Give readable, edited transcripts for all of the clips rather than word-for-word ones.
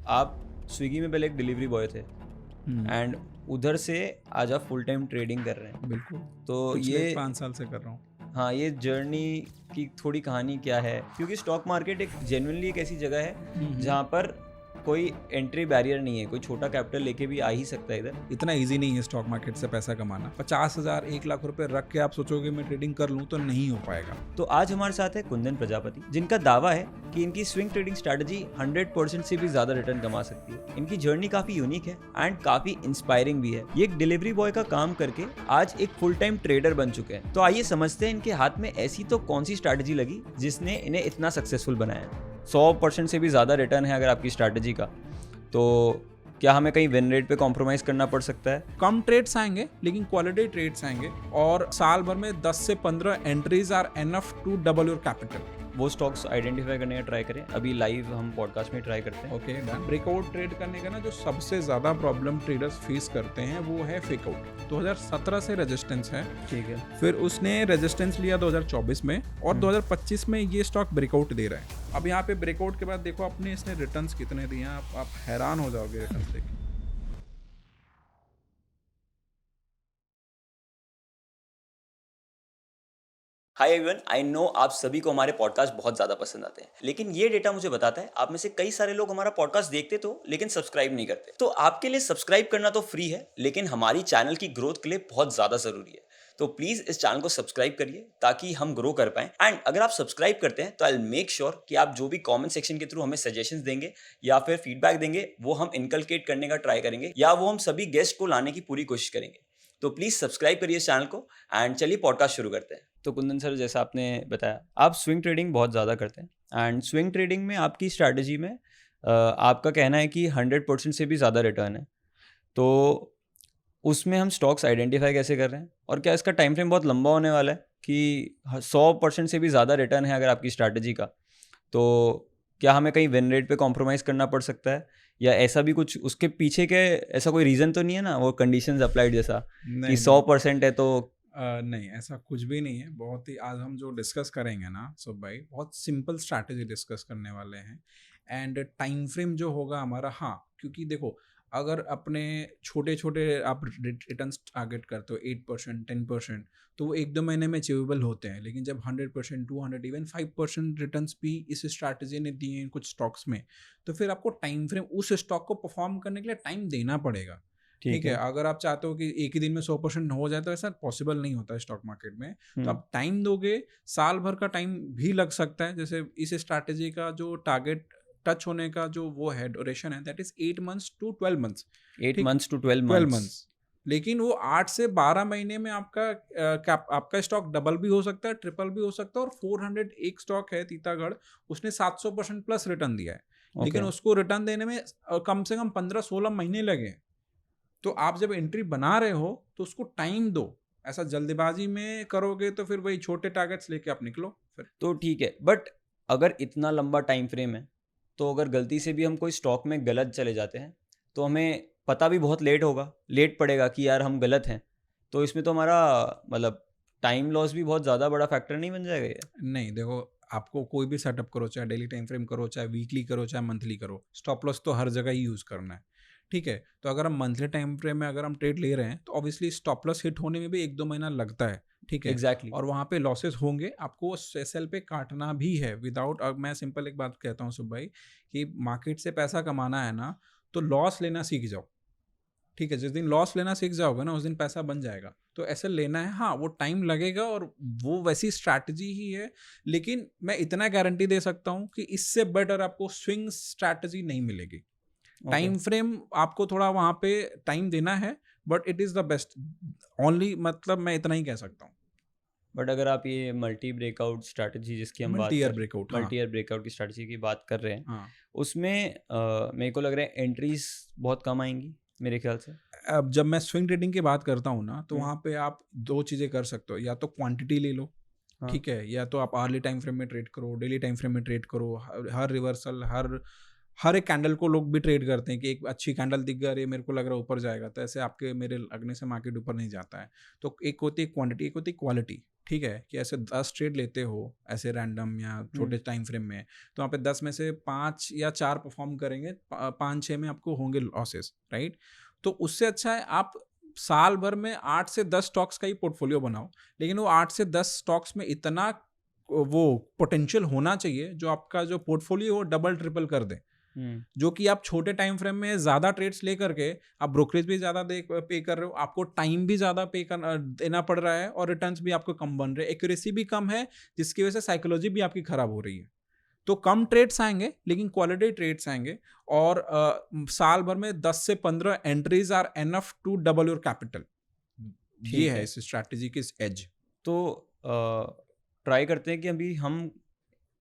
आप स्विगी में पहले एक डिलीवरी बॉय थे एंड उधर से आज आप फुल टाइम ट्रेडिंग कर रहे हैं। बिल्कुल, तो पिछले ये 5 साल से कर रहा हूँ। हाँ, ये जर्नी की थोड़ी कहानी क्या है, क्योंकि स्टॉक मार्केट एक जेन्युइनली एक ऐसी जगह है जहाँ पर कोई एंट्री बैरियर नहीं है, कोई छोटा कैपिटल लेके भी आ ही सकता है इधर। इतना इजी नहीं है स्टॉक मार्केट से पैसा कमाना। 50,000 1 लाख रुपए रख के आप सोचोगे मैं ट्रेडिंग कर लूँ तो नहीं हो पाएगा। तो आज हमारे साथ है कुंदन प्रजापति, जिनका दावा है कि इनकी स्विंग ट्रेडिंग स्ट्रैटेजी 100% से भी ज्यादा रिटर्न कमा सकती है। इनकी जर्नी काफी यूनिक है एंड काफी इंस्पायरिंग भी है। ये एक डिलीवरी बॉय का काम करके आज एक फुल टाइम ट्रेडर बन चुके हैं। तो आइए समझते हैं इनके हाथ में ऐसी तो कौन सी स्ट्रैटेजी लगी जिसने इन्हें इतना सक्सेसफुल बनाया। 100% से भी ज्यादा रिटर्न है अगर आपकी स्ट्रैटेजी का, तो क्या हमें कहीं विन रेट पे कॉम्प्रोमाइज करना पड़ सकता है? कम ट्रेड्स आएंगे लेकिन क्वालिटी ट्रेड्स आएंगे, और साल भर में 10 से 15 entries are enough to double your capital. वो स्टॉक्स आइडेंटिफाई करने का ट्राई करें। अभी लाइव हम पॉडकास्ट में ट्राई करते हैं। Okay done. ब्रेकआउट ट्रेड करने का ना जो सबसे ज्यादा प्रॉब्लम ट्रेडर्स फेस करते हैं वो है फेक आउट। 2017 से रेजिस्टेंस है, ठीक है। फिर उसने रेजिस्टेंस लिया 2024 में और 2025 में ये स्टॉक ब्रेकआउट दे रहा है। अब यहाँ पे ब्रेकआउट के बाद देखो अपने इसने रिटर्न्स कितने दिए हैं, आप हैरान हो जाओगे रिटर्न्स देख के। हाय एवरीवन, आई नो आप सभी को हमारे पॉडकास्ट बहुत ज़्यादा पसंद आते हैं, लेकिन ये डेटा मुझे बताता है आप में से कई सारे लोग हमारा पॉडकास्ट देखते तो लेकिन सब्सक्राइब नहीं करते। तो आपके लिए सब्सक्राइब करना तो फ्री है, लेकिन हमारी चैनल की ग्रोथ के लिए बहुत ज़्यादा ज़रूरी है। तो प्लीज़ इस चैनल को सब्सक्राइब करिए ताकि हम ग्रो कर पाएं। एंड अगर आप सब्सक्राइब करते हैं तो आई विल मेक श्योर कि आप जो भी कमेंट सेक्शन के थ्रू हमें सजेशंस देंगे या फिर फीडबैक देंगे वो हम इनकलकेट करने का ट्राई करेंगे, या वो हम सभी गेस्ट को लाने की पूरी कोशिश करेंगे। तो प्लीज़ सब्सक्राइब करिए इस चैनल को एंड चलिए पॉडकास्ट शुरू करते हैं। तो कुंदन सर, जैसा आपने बताया आप स्विंग ट्रेडिंग बहुत ज़्यादा करते हैं एंड स्विंग ट्रेडिंग में आपकी स्ट्रैटेजी में आपका कहना है कि 100% से भी ज़्यादा रिटर्न है। तो उसमें हम स्टॉक्स आइडेंटिफाई कैसे कर रहे हैं, और क्या इसका टाइम फ्रेम बहुत लंबा होने वाला है कि 100% से भी ज़्यादा रिटर्न है अगर आपकी स्ट्रैटेजी का, तो क्या हमें कहीं विन रेट पे कॉम्प्रोमाइज़ करना पड़ सकता है, या ऐसा भी कुछ उसके पीछे के ऐसा कोई रीज़न तो नहीं है ना, वो कंडीशंस अप्लाइड जैसा कि 100% है तो नहीं, ऐसा कुछ भी नहीं है। बहुत ही आज हम जो डिस्कस करेंगे ना सब भाई, बहुत सिंपल स्ट्रैटेजी डिस्कस करने वाले हैं। एंड टाइम फ्रेम जो होगा हमारा, हाँ, क्योंकि देखो अगर अपने छोटे छोटे आप रिटर्न टारगेट करते हो 8% 10%, तो वो 1-2 महीने में अचीवेबल होते हैं। लेकिन जब 100% 200 इवन 5% रिटर्न्स भी इस स्ट्रैटेजी ने दिए हैं कुछ स्टॉक्स में, तो फिर आपको टाइम फ्रेम उस स्टॉक को परफॉर्म करने के लिए टाइम देना पड़ेगा। ठीक है, अगर आप चाहते हो कि एक ही दिन में 100% हो जाए तो ऐसा पॉसिबल नहीं होता है स्टॉक मार्केट में। तो आप टाइम दोगे, साल भर का टाइम भी लग सकता है। जैसे इस स्ट्रैटेजी का जो टारगेट टच होने का जो वो है ड्यूरेशन है, that is 8 months to 12 months। 8 months to 12 12 months। months। लेकिन वो 8 से 12 महीने में आपका स्टॉक डबल भी हो सकता है, ट्रिपल भी हो सकता है। और 400 एक स्टॉक है तीतागढ़, उसने 700% प्लस रिटर्न दिया है, लेकिन उसको रिटर्न देने में कम से कम 15-16 महीने लगे। तो आप जब एंट्री बना रहे हो तो उसको टाइम दो। ऐसा जल्दबाजी में करोगे तो फिर वही छोटे टारगेट्स लेके आप निकलो फिर। तो ठीक है, बट अगर इतना लंबा टाइम फ्रेम है तो अगर गलती से भी हम कोई स्टॉक में गलत चले जाते हैं तो हमें पता भी बहुत लेट पड़ेगा कि यार हम गलत हैं। तो इसमें तो हमारा मतलब टाइम लॉस भी बहुत ज़्यादा बड़ा फैक्टर नहीं बन जाएगा ये? नहीं, देखो आपको कोई भी सेटअप करो, चाहे डेली टाइम फ्रेम करो, चाहे वीकली करो, चाहे मंथली करो, स्टॉप लॉस तो हर जगह ही यूज़ करना है। ठीक है, तो अगर हम मंथली टाइम फ्रेम में अगर हम ट्रेड ले रहे हैं तो ऑब्वियसली स्टॉप लॉस हिट होने में भी 1-2 महीना लगता है। ठीक है, एग्जैक्टली। और वहाँ पे लॉसेस होंगे, आपको एसएल पे काटना भी है विदाउट। अब मैं सिंपल एक बात कहता हूँ सुब भाई, कि मार्केट से पैसा कमाना है ना, तो लॉस लेना सीख जाओ। ठीक है, जिस दिन लॉस लेना सीख जाओगे ना उस दिन पैसा बन जाएगा। तो ऐसे लेना है, हाँ वो टाइम लगेगा और वो वैसी स्ट्रैटेजी ही है। लेकिन मैं इतना गारंटी दे सकता हूँ कि इससे बेटर आपको स्विंग स्ट्रैटेजी नहीं मिलेगी। टाइम फ्रेम आपको थोड़ा वहाँ पे टाइम देना है, but it is the best only, मतलब मैं इतना ही कह सकता हूँ। बट अगर आप ये मल्टी ब्रेकआउट स्ट्रैटेजी जिसकी हम बात मल्टी ईयर कर ब्रेकआउट, मल्टी ईयर ब्रेकआउट की स्ट्रैटेजी की बात कर रहे हैं, हाँ। उसमें मेरे को लग रहा है एंट्रीज बहुत कम आएंगी मेरे ख्याल से। अब जब मैं स्विंग ट्रेडिंग की बात करता हूँ ना, तो वहाँ पे आप 2 चीज़ें कर सकते हो, या तो क्वांटिटी ले लो। हाँ। ठीक है, या तो आप अर्ली टाइम फ्रेम में ट्रेड करो, डेली टाइम फ्रेम में ट्रेड करो, हर रिवर्सल, हर एक कैंडल को लोग भी ट्रेड करते हैं कि एक अच्छी कैंडल दिख गई, अरे मेरे को लग रहा है ऊपर जाएगा, तो ऐसे आपके मेरे लगने से मार्केट ऊपर नहीं जाता है। तो एक होती है क्वांटिटी, एक होती है क्वालिटी, ठीक है, कि ऐसे 10 ट्रेड लेते हो ऐसे रैंडम या छोटे टाइम फ्रेम में, तो वहाँ पे 10 में से 5 या 4 परफॉर्म करेंगे, 5-6 में आपको होंगे लॉसेस, राइट। तो उससे अच्छा है आप साल भर में 8 से 10 स्टॉक्स का ही पोर्टफोलियो बनाओ, लेकिन वो 8 से 10 स्टॉक्स में इतना वो पोटेंशियल होना चाहिए जो आपका जो पोर्टफोलियो हो डबल ट्रिपल कर दे, जो कि आप छोटे टाइम फ्रेम में ज़्यादा ट्रेड्स लेकर के आप ब्रोकरेज भी ज़्यादा पे कर रहे हो, आपको टाइम भी ज़्यादा देना पड़ रहा है, और रिटर्न्स भी आपको कम बन रहे हैं, एक्यूरेसी भी कम है, जिसकी वजह से साइकोलॉजी भी आपकी खराब हो रही है। तो कम ट्रेड्स आएंगे लेकिन क्वालिटी ट्रेड्स आएंगे, और साल भर में 10 से 15 entries are enough to double your capital. ये है इस स्ट्रैटेजी की एज। तो ट्राई करते हैं कि अभी हम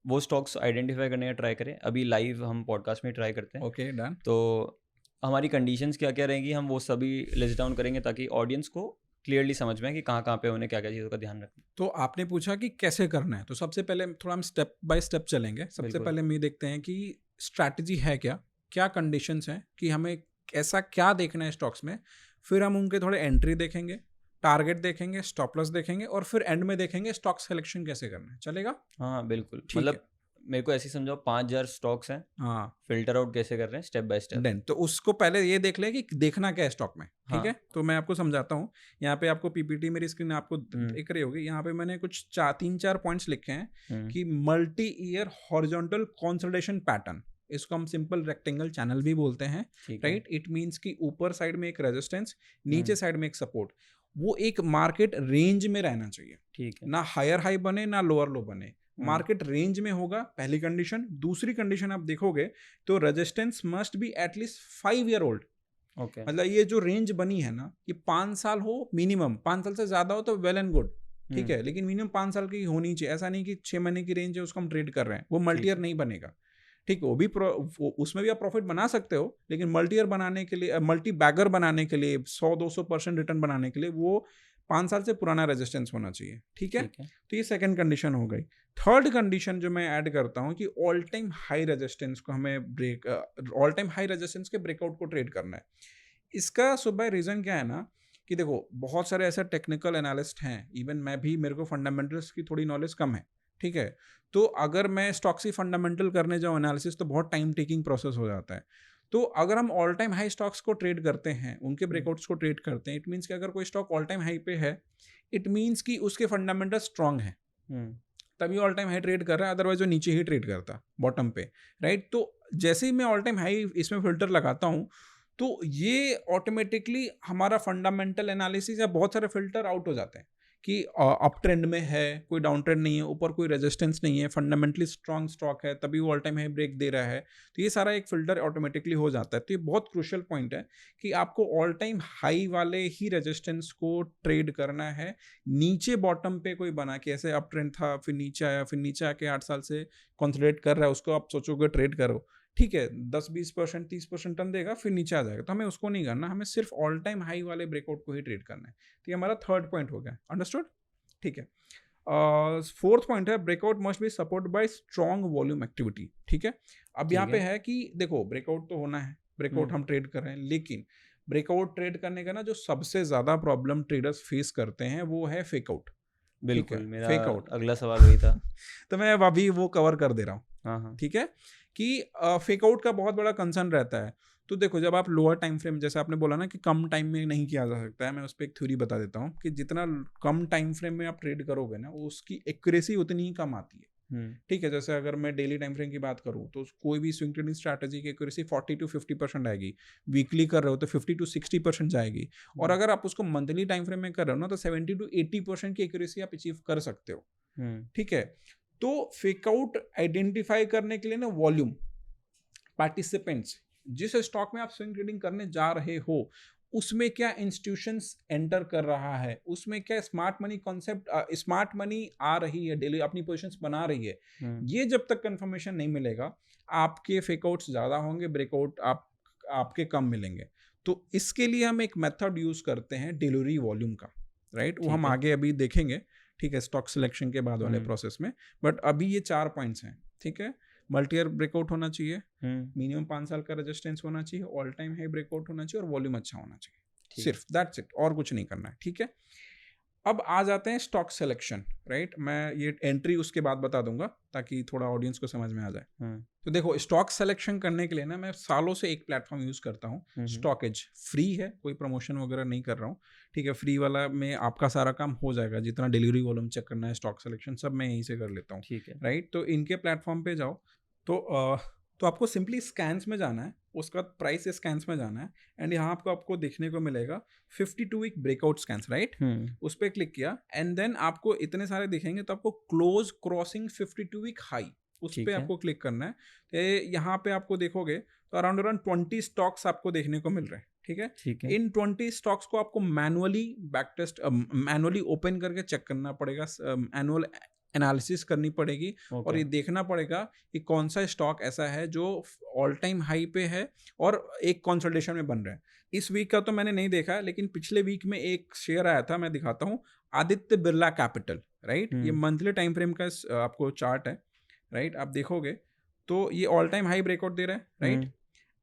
वो स्टॉक्स आइडेंटिफाई करने का ट्राई करें, अभी लाइव हम पॉडकास्ट में ट्राई करते हैं। Okay done. तो हमारी कंडीशंस क्या क्या रहेंगी, हम वो सभी लिस्ट डाउन करेंगे ताकि ऑडियंस को क्लियरली समझ में कि कहाँ कहाँ पे उन्हें क्या क्या चीज़ों का ध्यान रखना। तो आपने पूछा कि कैसे करना है, तो सबसे पहले थोड़ा हम स्टेप बाय स्टेप चलेंगे। सबसे पहले हम ये देखते हैं कि स्ट्रैटेजी है क्या, क्या कंडीशंस हैं, कि हमें ऐसा क्या देखना है स्टॉक्स में। फिर हम उनके थोड़े एंट्री देखेंगे, टारगेट देखेंगे, स्टॉप लॉस देखेंगे, और फिर एंड में देखेंगे स्टॉक सिलेक्शन कैसे करना है। चलेगा? हाँ बिल्कुल, ठीक मतलब है। मेरे को ऐसे समझाओ 5000 स्टॉक्स हैं, हाँ फिल्टर आउट कैसे कर रहे हैं स्टेप बाय स्टेप। डन। तो उसको पहले ये देख ले कि देखना क्या है स्टॉक में, ठीक है। तो मैं आपको समझाता हूँ। यहाँ पे आपको पीपीटी मेरी स्क्रीन आपको दिख रही होगी, यहाँ पे मैंने कुछ 3-4 पॉइंट्स लिखे हैं कि multi year horizontal consolidation pattern, इसको हम सिंपल रेक्टेंगल चैनल भी बोलते हैं, राइट। इट मीन्स कि ऊपर साइड में एक रेजिस्टेंस, नीचे साइड में एक सपोर्ट, वो एक मार्केट रेंज में रहना चाहिए, ठीक है, ना हायर हाई बने ना लोअर लो बने, मार्केट रेंज में होगा, पहली कंडीशन। दूसरी कंडीशन आप देखोगे तो resistance must be at least 5 year old. Okay, मतलब ये जो रेंज बनी है ना, ये 5 साल हो मिनिमम, 5 साल से ज्यादा हो तो वेल एंड गुड, ठीक है, लेकिन मिनिमम 5 साल की होनी चाहिए। ऐसा नहीं कि 6 महीने की रेंज है उसको हम ट्रेड कर रहे हैं, वो मल्टी ईयर नहीं बनेगा, ठीक है। वो भी उसमें भी आप प्रॉफिट बना सकते हो, लेकिन मल्टी ईयर बनाने के लिए, मल्टी बैगर बनाने के लिए, 100-200% रिटर्न बनाने के लिए वो 5 साल से पुराना रेजिस्टेंस होना चाहिए, ठीक है। तो ये सेकंड कंडीशन हो गई। थर्ड कंडीशन जो मैं ऐड करता हूँ कि ऑल टाइम हाई रेजिस्टेंस को हमें ऑल टाइम हाई रेजिस्टेंस के ब्रेकआउट को ट्रेड करना है। इसका सुबह रीज़न क्या है ना, कि देखो बहुत सारे ऐसे टेक्निकल एनालिस्ट हैं, इवन मैं भी, मेरे को फंडामेंटल्स की थोड़ी नॉलेज कम है, ठीक है। तो अगर मैं स्टॉक्स ही फंडामेंटल करने जाऊँ एनालिसिस, तो बहुत टाइम टेकिंग प्रोसेस हो जाता है। तो अगर हम ऑल टाइम हाई स्टॉक्स को ट्रेड करते हैं, उनके ब्रेकआउट्स को ट्रेड करते हैं, इट मीन्स कि अगर कोई स्टॉक ऑल टाइम हाई पे है, इट मीन्स कि उसके फंडामेंटल स्ट्रांग है, तभी ऑल टाइम हाई ट्रेड कर रहा है, अदरवाइज वो नीचे ही ट्रेड करता बॉटम पे, राइट। तो जैसे ही मैं ऑल टाइम हाई इसमें फिल्टर लगाता हूँ, तो ये ऑटोमेटिकली हमारा फंडामेंटल एनालिसिस या बहुत सारे फिल्टर आउट हो जाते हैं कि अप ट्रेंड में है, कोई डाउन ट्रेंड नहीं है, ऊपर कोई रेजिस्टेंस नहीं है, फंडामेंटली स्ट्रांग स्टॉक है, तभी वो ऑल टाइम हाई ब्रेक दे रहा है। तो ये सारा एक फिल्टर ऑटोमेटिकली हो जाता है। तो ये बहुत क्रूशियल पॉइंट है कि आपको ऑल टाइम हाई वाले ही रेजिस्टेंस को ट्रेड करना है। नीचे बॉटम पे कोई बना के, ऐसे अप ट्रेंड था फिर नीचे आया, फिर नीचे आके 8 साल से कंसोलिडेट कर रहा है, उसको आप सोचोगे ट्रेड करो, ठीक है, 10-20% 30% टर्न देगा, फिर नीचे आ जाएगा। तो हमें उसको नहीं करना, हमें सिर्फ ऑल टाइम हाई वाले ब्रेकआउट को ही ट्रेड करना है। तो ये हमारा थर्ड पॉइंट हो गया, अंडरस्टूड, ठीक है। फोर्थ पॉइंट है breakout must be support bye strong volume activity, ठीक है। अब यहाँ पे है कि देखो ब्रेकआउट तो होना है, ब्रेकआउट हम ट्रेड कर रहे हैं, लेकिन ब्रेकआउट ट्रेड करने का ना जो सबसे ज्यादा प्रॉब्लम ट्रेडर्स फेस करते हैं वो है फेकआउट। बिल्कुल, मेरा फेकआउट अगला सवाल वही था। तो मैं अभी वो कवर कर दे रहा हूँ, हाँ, ठीक है, कि फेकआउट का बहुत बड़ा कंसर्न रहता है। तो देखो जब आप लोअर टाइम फ्रेम, जैसे आपने बोला ना कि कम टाइम में नहीं किया जा सकता है, मैं उस पर एक थ्योरी बता देता हूँ कि जितना कम टाइम फ्रेम में आप ट्रेड करोगे ना, उसकी एक्यूरेसी उतनी ही कम आती है, ठीक है। जैसे अगर मैं डेली टाइम फ्रेम की बात करूँ तो कोई भी स्विंग ट्रेडिंग स्ट्रैटेजी की एक्यूरेसी 40-50% आएगी, वीकली कर रहे हो तो 50-60% जाएगी, और अगर आप उसको मंथली टाइम फ्रेम में कर रहे हो ना तो 70-80% की एक्यूरेसी आप अचीव कर सकते हो, ठीक है। तो फेकआउट आइडेंटिफाई करने के लिए ना वॉल्यूम, पार्टिसिपेंट्स, जिस स्टॉक में आप स्विंग ट्रेडिंग करने जा रहे हो उसमें क्या इंस्टीट्यूशंस एंटर कर रहा है, उसमें क्या smart money concept, smart money आ रही है, डेली अपनी पोजीशंस बना रही है, ये जब तक कंफर्मेशन नहीं मिलेगा आपके फेकआउट्स ज़्यादा होंगे, ब्रेकआउट आपके कम मिलेंगे। तो इसके लिए हम एक मेथड यूज करते हैं डिलीवरी वॉल्यूम का, राइट। वो हम आगे अभी देखेंगे, ठीक है, स्टॉक सिलेक्शन के बाद वाले प्रोसेस में। बट अभी ये 4 पॉइंट्स हैं, ठीक है। मल्टी ईयर ब्रेकआउट होना चाहिए, हम्म, मिनिमम 5 साल का रेजिस्टेंस होना चाहिए, ऑल टाइम हाई ब्रेकआउट होना चाहिए और वॉल्यूम अच्छा होना चाहिए, ठीक। सिर्फ दैट्स इट, और कुछ नहीं करना है, ठीक है। अब आ जाते हैं स्टॉक सिलेक्शन, राइट। मैं ये एंट्री उसके बाद बता दूंगा ताकि थोड़ा ऑडियंस को समझ में आ जाए। तो देखो, स्टॉक सिलेक्शन करने के लिए ना मैं सालों से एक प्लेटफॉर्म यूज करता हूँ, स्टॉकेज। फ्री है, कोई प्रमोशन वगैरह नहीं कर रहा हूँ, ठीक है। फ्री वाला में आपका सारा काम हो जाएगा, जितना डिलीवरी वॉल्यूम चेक करना है, स्टॉक सिलेक्शन सब मैं यहीं से कर लेता हूँ, ठीक है। राइट। तो इनके प्लेटफॉर्म पे जाओ तो आपको सिंपली स्कैन्स में जाना है, उसका प्राइस स्कैन्स में जाना है, एंड यहाँ आपको देखने को मिलेगा 52 वीक ब्रेकआउट स्कैन्स, राइट। उस पर क्लिक किया एंड देन आपको इतने सारे दिखेंगे, तो आपको क्लोज क्रॉसिंग 52 वीक हाई, उस ठीक पर है। आपको क्लिक करना है। तो यहाँ पे आपको देखोगे तो अराउंड 20 स्टॉक्स आपको देखने को मिल रहे हैं, ठीक है। ठीक है। इन 20 स्टॉक्स को आपको manually back test, manually open करके चेक करना पड़ेगा, एनुअल एनालिसिस करनी पड़ेगी, और ये देखना पड़ेगा कि कौन सा स्टॉक ऐसा है जो ऑल टाइम हाई पे है और एक कंसोलिडेशन में बन रहा है। इस वीक का तो मैंने नहीं देखा, लेकिन पिछले वीक में एक शेयर आया था, मैं दिखाता हूँ, आदित्य बिरला कैपिटल, राइट। ये मंथली टाइम फ्रेम का आपको चार्ट है, राइट। आप देखोगे तो ये ऑल टाइम हाई ब्रेकआउट दे रहा है, राइट।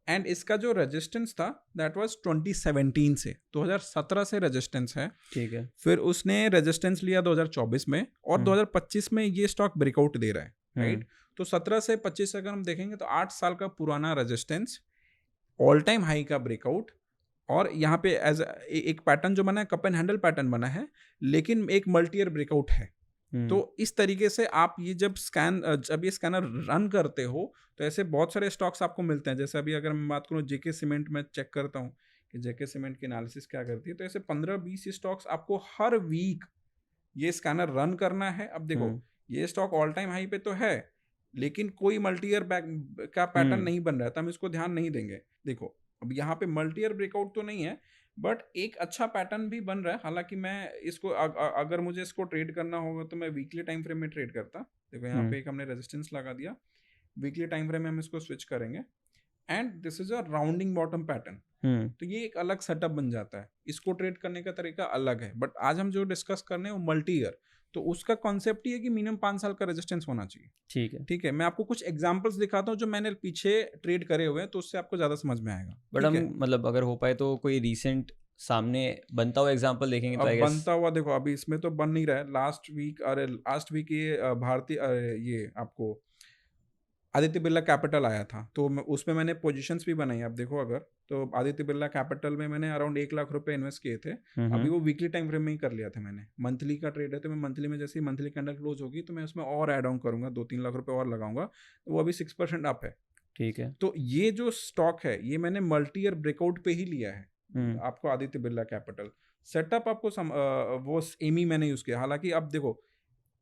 एंड इसका जो रेजिस्टेंस था दैट वाज 2017 से, 2017 से रेजिस्टेंस है, ठीक है। फिर उसने रेजिस्टेंस लिया 2024 में, और 2025 में ये स्टॉक ब्रेकआउट दे रहा है, राइट। तो 17 से 25 अगर हम देखेंगे तो 8 साल का पुराना रेजिस्टेंस, ऑल टाइम हाई का ब्रेकआउट, और यहाँ पे एज एक पैटर्न जो बना है, कप एंड हैंडल पैटर्न बना है, लेकिन एक मल्टी ईयर ब्रेकआउट है। तो इस तरीके से आप ये जब ये स्कैनर रन करते हो तो ऐसे बहुत सारे स्टॉक्स आपको मिलते हैं। जैसे अभी अगर मैं बात करूँ जेके सीमेंट में चेक करता हूँ कि जेके सीमेंट की एनालिसिस क्या करती है, तो ऐसे 15-20 स्टॉक्स आपको हर वीक ये स्कैनर रन करना है। अब देखो, ये स्टॉक ऑल टाइम हाई पे तो है, लेकिन कोई मल्टी ईयर का पैटर्न नहीं बन रहा है, तो हम इसको ध्यान नहीं देंगे। देखो, अब यहाँ पे मल्टी ईयर ब्रेकआउट तो नहीं है, बट एक अच्छा पैटर्न भी बन रहा है। हालांकि मैं इसको अगर मुझे इसको ट्रेड करना होगा तो मैं वीकली टाइम फ्रेम में ट्रेड करता। देखो यहाँ पे एक हमने रेजिस्टेंस लगा दिया, वीकली टाइम फ्रेम में हम इसको स्विच करेंगे, and this is a rounding bottom pattern. तो ये एक अलग सेटअप बन जाता है, इसको ट्रेड करने का तरीका अलग है। बट आज हम जो डिस्कस कर रहे हैं वो मल्टी ईयर, तो उसका कॉन्सेप्ट ये है कि मिनिमम 5 साल का रेजिस्टेंस होना चाहिए, ठीक है। ठीक है। मैं आपको कुछ एग्जांपल्स दिखाता हूँ जो मैंने पीछे ट्रेड करे हुए हैं, तो उससे आपको ज्यादा समझ में आएगा। बट हम मतलब अगर हो पाए तो कोई रीसेंट सामने बनता हुआ एग्जांपल देखेंगे तो अब आई गेस बनता हुआ देखो, अभी इसमें तो बन नहीं रहा है। लास्ट वीक ये भारतीय ये आपको आदित्य बिरला कैपिटल आया था, तो उसमें मैंने पोजीशंस भी बनाई। आप देखो अगर, तो आदित्य बिरला कैपिटल में मैंने अराउंड 1 लाख रुपए इन्वेस्ट किए थे। अभी वो वीकली टाइम फ्रेम में ही कर लिया था मैंने। मंथली का ट्रेड है, तो मैं मंथली में जैसे ही मंथली कैंडल क्लोज होगी तो मैं उसमें और ऐड ऑन करूंगा, 2-3 लाख रुपए और लगाऊंगा, तो वो अभी 6% अप है, ठीक है। तो ये जो स्टॉक है ये मैंने मल्टी ईयर ब्रेकआउट पे ही लिया है। आपको आदित्य बिरला कैपिटल सेटअप आपको वो एमी मैंने यूज किया। हालांकि अब देखो,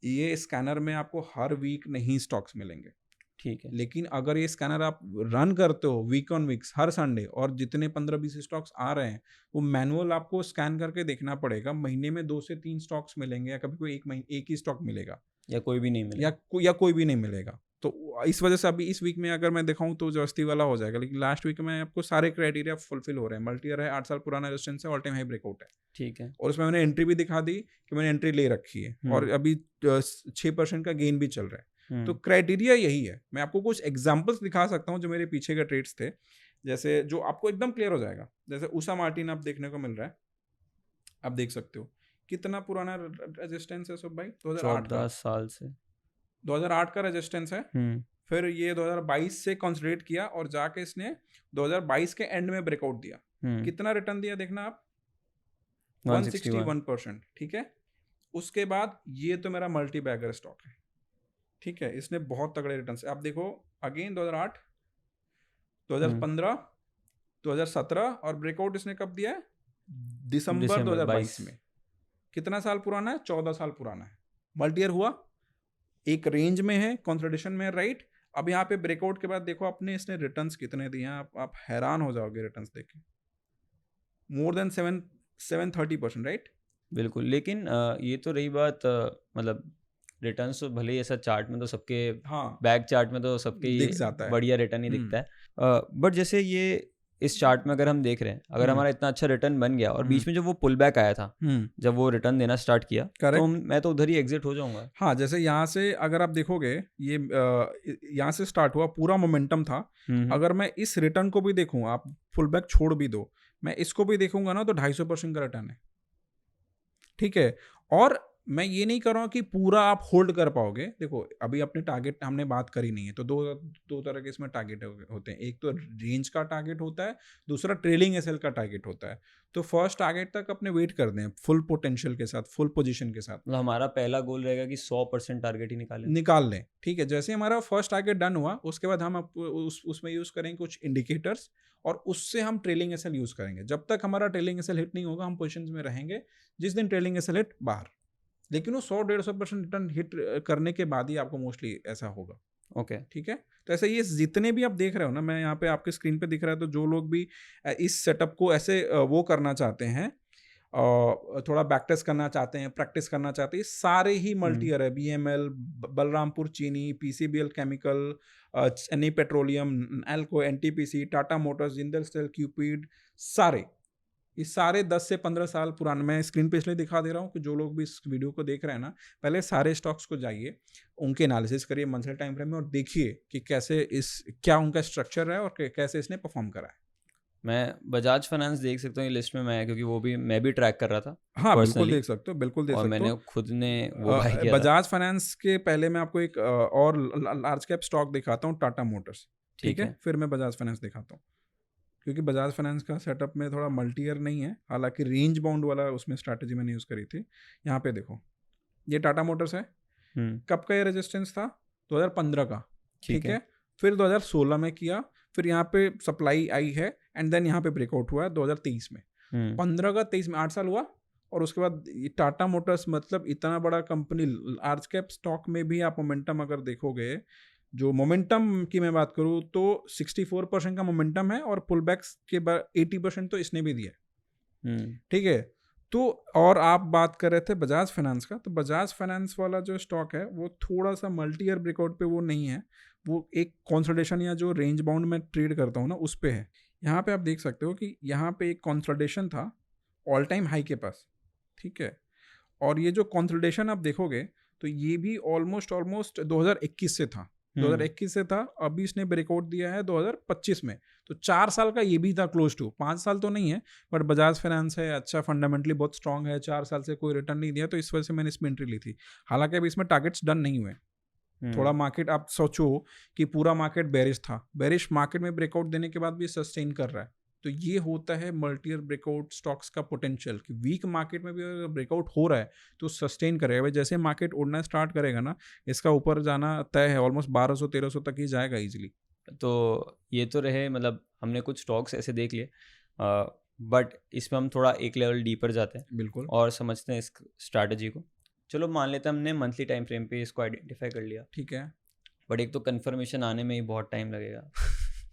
ये स्कैनर में आपको हर वीक नहीं स्टॉक्स मिलेंगे, ठीक है। लेकिन अगर ये स्कैनर आप रन करते हो वीक ऑन वीक्स, हर संडे, और जितने 15-20 स्टॉक्स आ रहे हैं वो मैनुअल आपको स्कैन करके देखना पड़ेगा। महीने में 2 से 3 स्टॉक्स मिलेंगे, या कभी कोई एक ही स्टॉक मिलेगा, या कोई भी नहीं मिलेगा, या कोई भी नहीं मिलेगा। तो इस वजह से अभी इस वीक में अगर मैं दिखाऊं तो जस्ती वाला हो जाएगा, लेकिन लास्ट वीक में आपको सारे क्राइटेरिया फुलफिल हो रहे हैं। मल्टी ईयर है, 8 साल पुराना रेजिस्टेंस है, ऑल टाइम हाई ब्रेकआउट है, ठीक है। और उसमें मैंने एंट्री भी दिखा दी कि मैंने एंट्री ले रखी है, और अभी 6% का गेन भी चल रहा है। तो क्राइटेरिया यही है। मैं आपको कुछ एग्जांपल्स दिखा सकता हूँ जो मेरे पीछे के ट्रेड्स थे, जैसे जो आपको एकदम क्लियर हो जाएगा। जैसे उषा मार्टिन आप देखने को मिल रहा है, आप देख सकते हो कितना पुराना रेजिस्टेंस है सब भाई, 2008 का, 14 साल से 2008 का रेजिस्टेंस है। फिर ये 2022 से कंसोलिडेट किया और जाके इसने 2022 के एंड में ब्रेकआउट दिया। कितना रिटर्न दिया देखना आप, 161%, ठीक है। उसके बाद ये तो मेरा मल्टी बैगर स्टॉक है, ठीक है, इसने बहुत तगड़े रिटर्न से, आप देखो अगेन 2008, 2015, 2017, और ब्रेकआउट इसने कब दिया है, दिसंबर 2022 में। कितना साल पुराना है, 14 साल पुराना है। मल्टी ईयर हुआ, एक रेंज में है, कंसोलिडेशन में है, राइट। अब यहाँ पे ब्रेकआउट के बाद देखो अपने इसने रिटर्न्स कितने दिए हैं, आप हैरान हो जाओगे रिटर्न्स देख के, मोर देन 730%, राइट। बिल्कुल। लेकिन ये तो रही बात, मतलब रिटर्न्स तो भले ही ऐसा चार्ट में तो सबके, बैक चार्ट में तो सबके दिख जाता है, बढ़िया रिटर्न ही दिखता है, बट जैसे ये इस चार्ट में अगर हम देख रहे हैं, अगर हमारा इतना अच्छा रिटर्न बन गया और बीच में जब वो पुल बैक आया था, जब वो रिटर्न देना स्टार्ट किया, तो मैं तो उधर ही एग्जिट हो जाऊंगा। हाँ, जैसे यहाँ से अगर आप देखोगे, ये यहाँ से स्टार्ट हुआ, पूरा मोमेंटम था। अगर मैं इस रिटर्न को भी देखूँ, आप फुल बैक छोड़ भी दो, मैं इसको भी देखूंगा ना, तो 250% का रिटर्न है, ठीक है। और मैं ये नहीं कर रहा हूँ कि पूरा आप होल्ड कर पाओगे। देखो अभी अपने टारगेट हमने बात करी नहीं है, तो दो तरह के इसमें टारगेट होते हैं। एक तो रेंज का टारगेट होता है, दूसरा ट्रेलिंग एसएल का टारगेट होता है। तो फर्स्ट टारगेट तक अपने वेट कर दें फुल पोटेंशियल के साथ, फुल पोजीशन के साथ। मतलब हमारा पहला गोल रहेगा कि 100% टारगेट ही निकाल लें, ठीक है। जैसे हमारा फर्स्ट टारगेट डन हुआ, उसके बाद हम उसमें यूज करेंगे कुछ इंडिकेटर्स, और उससे हम ट्रेलिंग एसएल यूज करेंगे। जब तक हमारा ट्रेलिंग एसएल हिट नहीं होगा, हम पोजीशंस में रहेंगे। जिस दिन ट्रेलिंग एसएल हिट, बाहर। लेकिन वो 100-150% रिटर्न हिट करने के बाद ही आपको मोस्टली ऐसा होगा। ओके, ठीक है। तो ऐसे ये जितने भी आप देख रहे हो ना, मैं यहाँ पे आपके स्क्रीन पे दिख रहा है, तो जो लोग भी इस सेटअप को ऐसे वो करना चाहते हैं, थोड़ा बैक टेस्ट करना चाहते हैं, प्रैक्टिस करना चाहते हैं, सारे ही मल्टी ईयर है। BML, Balrampur Chini, PCBL chemical, Chennai petroleum, एल्को, NTPC, Tata motors, Jindal steel, Cupid, सारे, ये सारे 10 से 15 साल पुराने। मैं स्क्रीन पे इसलिए दिखा दे रहा हूँ कि जो लोग भी इस वीडियो को देख रहे हैं ना, पहले सारे स्टॉक्स को जाइए, उनके एनालिसिस करिए मंथली टाइम फ्रेम में, और देखिए कि कैसे क्या उनका स्ट्रक्चर है और कैसे इसने परफॉर्म करा है। मैं बजाज फाइनेंस देख सकता हूँ ये लिस्ट में, मैं क्योंकि वो भी मैं भी ट्रैक कर रहा था। हाँ, बिल्कुल देख सकते हो, बिल्कुल देख और सकते हो। मैंने खुद ने वो बाय किया बजाज फाइनेंस के पहले मैं आपको एक और लार्ज कैप स्टॉक दिखाता हूँ, टाटा मोटर्स, ठीक है। फिर मैं बजाज फाइनेंस दिखाता हूँ, क्योंकि बजाज फाइनेंस का सेटअप में थोड़ा मल्टी ईयर नहीं है, हालांकि रेंज बाउंड वाला उसमें स्ट्रैटेजी मैंने यूज़ करी थी। यहाँ पे देखो, ये टाटा मोटर्स है। कब का ये रेजिस्टेंस था? 2015 का, ठीक है। फिर 2016 में किया, फिर यहाँ पे सप्लाई आई है, एंड देन यहाँ पे ब्रेकआउट हुआ है 2023 में। 15 का 23 में 8 साल हुआ। और उसके बाद टाटा मोटर्स, मतलब इतना बड़ा कंपनी, लार्ज कैप स्टॉक में भी आप मोमेंटम अगर देखोगे, जो मोमेंटम की मैं बात करूँ तो 64% का मोमेंटम है, और पुल बैक्स के बाद 80% तो इसने भी दिया, ठीक है। तो और आप बात कर रहे थे बजाज फाइनेंस का, तो बजाज फाइनेंस वाला जो स्टॉक है वो थोड़ा सा मल्टी ईयर ब्रेकआउट पे वो नहीं है, वो एक कंसोलिडेशन या जो रेंज बाउंड में ट्रेड करता हूँ ना, उस पे है। यहाँ पे आप देख सकते हो कि यहाँ पे एक कंसोलिडेशन था ऑल टाइम हाई के पास, ठीक है। और ये जो कंसोलिडेशन आप देखोगे, तो ये भी ऑलमोस्ट 2021 से था, 2021 से था। अभी इसने ब्रेकआउट दिया है 2025 में, तो 4 साल का ये भी था क्लोज टू। 5 साल तो नहीं है, बट बजाज फाइनेंस है, अच्छा फंडामेंटली बहुत स्ट्रांग है, 4 साल से कोई रिटर्न नहीं दिया, तो इस वजह से मैंने इसमें एंट्री ली थी। हालांकि अभी इसमें टारगेट्स डन नहीं हुए। थोड़ा मार्केट, आप सोचो कि पूरा मार्केट बेरिश था, बेरिश मार्केट में ब्रेकआउट देने के बाद भी सस्टेन कर रहा है। तो ये होता है मल्टी ईयर ब्रेकआउट स्टॉक्स का पोटेंशियल, कि वीक मार्केट में भी अगर ब्रेकआउट हो रहा है तो सस्टेन करेगा। भाई जैसे मार्केट उड़ना स्टार्ट करेगा ना, इसका ऊपर जाना तय है, ऑलमोस्ट 1200-1300 तक ही जाएगा इजीली। तो ये तो रहे, मतलब हमने कुछ स्टॉक्स ऐसे देख लिए, बट इसमें हम थोड़ा एक लेवल डीपर जाते हैं, बिल्कुल, और समझते हैं इस स्ट्रैटेजी को। चलो मान लेते हैं हमने मंथली टाइम फ्रेम पे इसको आइडेंटिफाई कर लिया, ठीक है। बट एक तो कंफर्मेशन आने में ही बहुत टाइम लगेगा।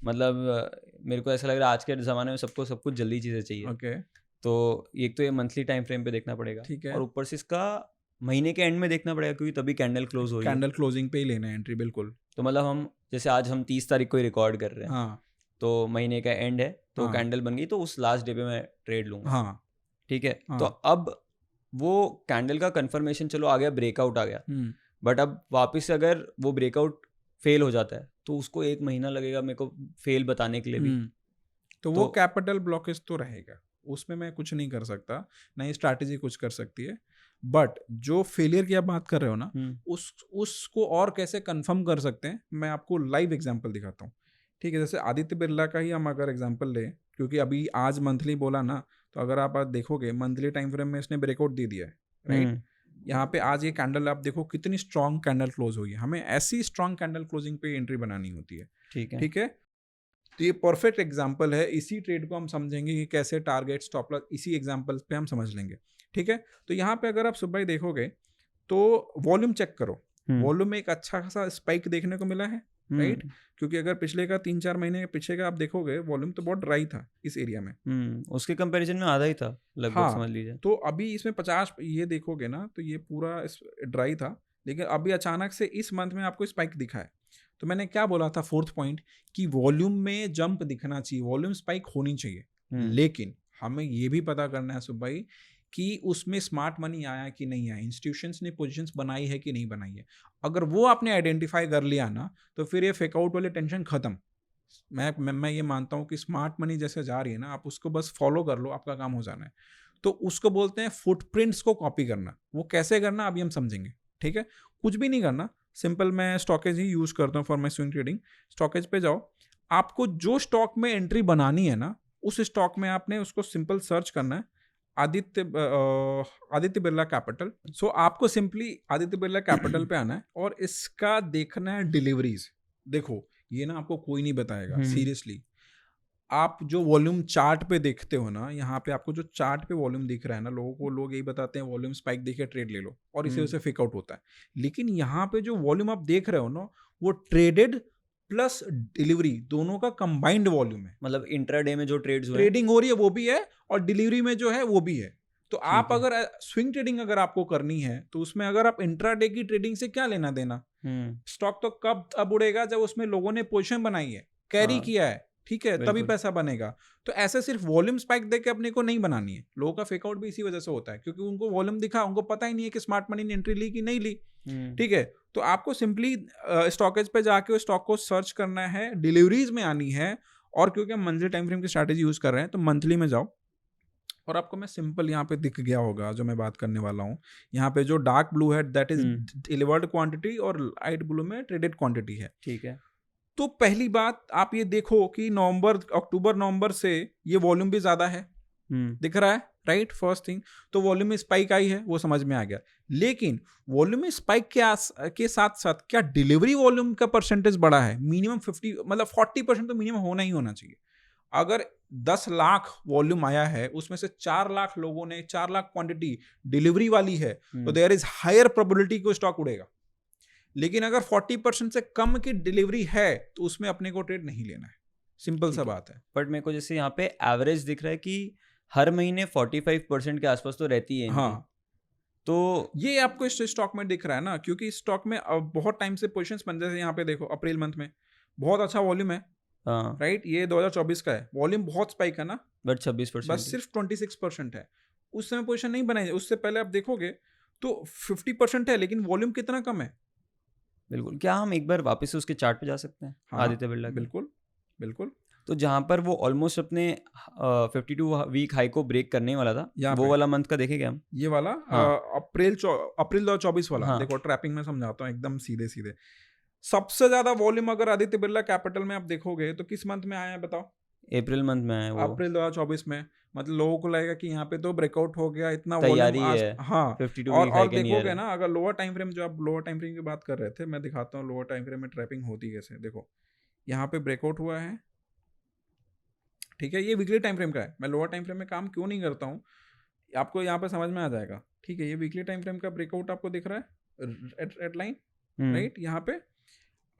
मतलब मेरे को ऐसा लग रहा है आज के ज़माने में सबको सब कुछ जल्दी चीज़ें चाहिए। ओके, तो एक तो ये मंथली टाइम फ्रेम पे देखना पड़ेगा, ठीक है। और ऊपर से इसका महीने के एंड में देखना पड़ेगा, क्योंकि तभी कैंडल क्लोज हो रही है। कैंडल क्लोजिंग पे ही लेना है एंट्री, बिल्कुल। तो मतलब हम जैसे आज हम 30 तारीख को ही रिकॉर्ड कर रहे हैं, हाँ, तो महीने का एंड है, तो हाँ, कैंडल बन गई, तो उस लास्ट डे पे मैं ट्रेड लूंगा। हाँ, ठीक है, हाँ। तो अब वो कैंडल का कंफर्मेशन चलो आ गया, ब्रेकआउट आ गया, बट अब वापस से अगर वो ब्रेकआउट फेल हो जाता है, तो उसको 1 महीना लगेगा मेरे को फेल बताने के लिए भी। तो वो कैपिटल ब्लॉकेज तो रहेगा, उसमें मैं कुछ नहीं कर सकता, ना ये स्ट्रैटेजी कुछ कर सकती है। बट जो फेलियर की आप बात कर रहे हो ना, उसको और कैसे कंफर्म कर सकते हैं, मैं आपको लाइव एग्जांपल दिखाता हूँ, ठीक है। जैसे आदित्य बिरला का ही हम अगर एग्जांपल लें, क्योंकि अभी आज मंथली बोला ना, तो अगर आप आज देखोगे मंथली टाइम फ्रेम में इसने ब्रेकआउट दे दिया है, राइट। यहाँ पे आज ये कैंडल आप देखो कितनी स्ट्रॉन्ग कैंडल क्लोज हुई है। हमें ऐसी स्ट्रॉन्ग कैंडल क्लोजिंग पे एंट्री बनानी होती है, ठीक है। तो ये परफेक्ट एग्जांपल है। इसी ट्रेड को हम समझेंगे कि कैसे टारगेट, स्टॉप लॉस, इसी एग्जांपल पे हम समझ लेंगे, ठीक है। तो यहाँ पे अगर आप सुबह देखोगे तो वॉल्यूम चेक करो, वॉल्यूम में एक अच्छा खासा स्पाइक देखने को मिला है, राइट। क्योंकि अगर पिछले का 3-4 महीने पीछे का आप देखोगे, वॉल्यूम तो बहुत ड्राई था इस एरिया में, उसके कंपैरिजन में आधा ही था लगभग, हाँ, समझ लीजिए। तो अभी इसमें 50 ये देखोगे ना, तो ये पूरा ड्राई था, लेकिन अभी अचानक से इस मंथ में आपको स्पाइक दिखा है। तो मैंने क्या बोला था फोर्थ पॉइंट, कि वॉल्यूम में जंप दिखना चाहिए, वॉल्यूम स्पाइक होनी चाहिए, लेकिन हमें ये भी पता करना है सुब भाई कि उसमें स्मार्ट मनी आया कि नहीं आया, इंस्टीट्यूशंस ने पोजीशंस बनाई है कि नहीं बनाई है। अगर वो आपने आइडेंटिफाई कर लिया ना, तो फिर ये फेक आउट वाली टेंशन खत्म। मैं ये मानता हूँ कि स्मार्ट मनी जैसे जा रही है ना, आप उसको बस फॉलो कर लो, आपका काम हो जाना है। तो उसको बोलते हैं फुटप्रिंट्स को कॉपी करना। वो कैसे करना अभी हम समझेंगे, ठीक है। कुछ भी नहीं करना, सिंपल मैं स्टॉकेज ही यूज करता हूँ for my swing trading. Stockage पे जाओ, आपको जो स्टॉक में एंट्री बनानी है ना, उस स्टॉक में आपने उसको सिंपल सर्च करना है, आदित्य बिरला कैपिटल। सो आपको सिंपली आदित्य बिरला कैपिटल पे आना है और इसका देखना है डिलीवरीज। देखो ये ना आपको कोई नहीं बताएगा सीरियसली। आप जो वॉल्यूम चार्ट पे देखते हो ना, यहाँ पे आपको जो चार्ट पे वॉल्यूम दिख रहा है ना, लोगों को लोग यही बताते हैं वॉल्यूम स्पाइक देखे ट्रेड ले लो, और इसी वजह से फेक आउट होता है। लेकिन यहाँ पे जो वॉल्यूम आप देख रहे हो ना, वो ट्रेडेड प्लस डिलीवरी दोनों का कंबाइंड वॉल्यूम है। मतलब इंट्राडे में जो ट्रेड्स हुए ट्रेडिंग हो रही है वो भी है, और डिलीवरी में जो है वो भी है। तो आप है। अगर स्विंग ट्रेडिंग अगर आपको करनी है, तो उसमें अगर आप इंट्राडे की ट्रेडिंग से क्या लेना देना, स्टॉक तो कब अब उड़ेगा जब उसमें लोगों ने पोजीशन बनाई है, कैरी हाँ, किया है, ठीक है, तभी बिल्कुल। पैसा बनेगा। तो ऐसे सिर्फ वॉल्यूम स्पाइक देके अपने को नहीं बनानी है। लोगों का फेक आउट भी इसी वजह से होता है, क्योंकि उनको वॉल्यूम दिखा, उनको पता ही नहीं है कि स्मार्ट मनी ने एंट्री ली कि नहीं ली, ठीक है। तो आपको सिंपली स्टॉकेज पे जाके उस स्टॉक को सर्च करना है, डिलीवरीज में आनी है, और क्योंकि हम मंथली टाइम फ्रेम की स्ट्रैटेजी यूज कर रहे हैं, तो मंथली में जाओ, और आपको मैं सिंपल यहाँ पे दिख गया होगा जो मैं बात करने वाला हूँ। यहाँ पे जो डार्क ब्लू है दैट इज डिलीवर्ड क्वांटिटी, और लाइट ब्लू में ट्रेडेड क्वांटिटी है, ठीक है। तो पहली बात आप ये देखो कि अक्टूबर नवंबर से ये वॉल्यूम भी ज्यादा है, दिख रहा है, राइट। फर्स्ट थिंग, तो वॉल्यूम में स्पाइक आई है, वो समझ में आ गया। लेकिन वॉल्यूम में स्पाइक के साथ साथ क्या डिलीवरी वॉल्यूम का परसेंटेज बढ़ा है? मिनिमम 50, मतलब 40% तो मिनिमम होना ही होना चाहिए। अगर 10 लाख वॉल्यूम आया है, उसमें से 4 लाख लोगों ने, 4 लाख क्वांटिटी डिलीवरी वाली है, तो देयर इज हायर प्रोबेबिलिटी को स्टॉक उड़ेगा। लेकिन अगर 40% से कम की डिलीवरी है, तो उसमें अपने को ट्रेड नहीं लेना है, सिंपल सा बात है। बट मेरे को जैसे यहाँ पे एवरेज दिख रहा है कि हर महीने 45% के आसपास तो रहती है। हाँ, तो ये आपको इस स्टॉक में दिख रहा है ना, क्योंकि इस स्टॉक में अब बहुत टाइम से पोजीशंस बन, जैसे यहाँ पे देखो अप्रैल मंथ में बहुत अच्छा वॉल्यूम है, राइट। ये 2024 का है, वॉल्यूम बहुत स्पाइक है ना, बट 26% बस सिर्फ 26% है। उस समय पोजीशन नहीं बनाई, उससे पहले आप देखोगे तो 50% है, लेकिन वॉल्यूम कितना कम है। बिल्कुल। क्या हम एक बार वापस से उसके चार्ट पे जा सकते हैं? हाँ, आदित्य बिरला के? बिल्कुल बिल्कुल। तो जहाँ पर वो ऑलमोस्ट अपने 52 वीक हाई को ब्रेक करने वाला था, वो वाला मंथ का देखेंगे हम? ये वाला अप्रैल 2024 वाला, हाँ। देखो ट्रैपिंग में समझाता हूँ एकदम सीधे सीधे। सबसे ज्यादा वॉल्यूम अगर आदित्य बिरला कैपिटल में आप देखोगे तो किस मंथ में आया है बताओ? अप्रैल मंथ में है वो। अप्रैल 2024 में। मतलब लोगों को लगेगा कि यहाँ पे तो ब्रेकआउट हो गया, इतना तैयारी वॉल्यूम है, हाँ। 52 और वीक हाई और के नियर देखोगे है। ना, अगर लोअर टाइम फ्रेम, जो आप लोअर टाइम फ्रेम की बात कर रहे थे, मैं दिखाता हूँ लोअर टाइम फ्रेम में ट्रैपिंग होती कैसे। देखो यहाँ पे ब्रेकआउट हुआ है, ठीक है, ये वीकली टाइम फ्रेम का है। मैं लोअर टाइम फ्रेम में काम क्यों नहीं करता हूँ, आपको यहाँ पे समझ में आ जाएगा, ठीक है। ये वीकली टाइम फ्रेम का ब्रेकआउट आपको दिख रहा है, रेड लाइन, राइट, यहाँ पे।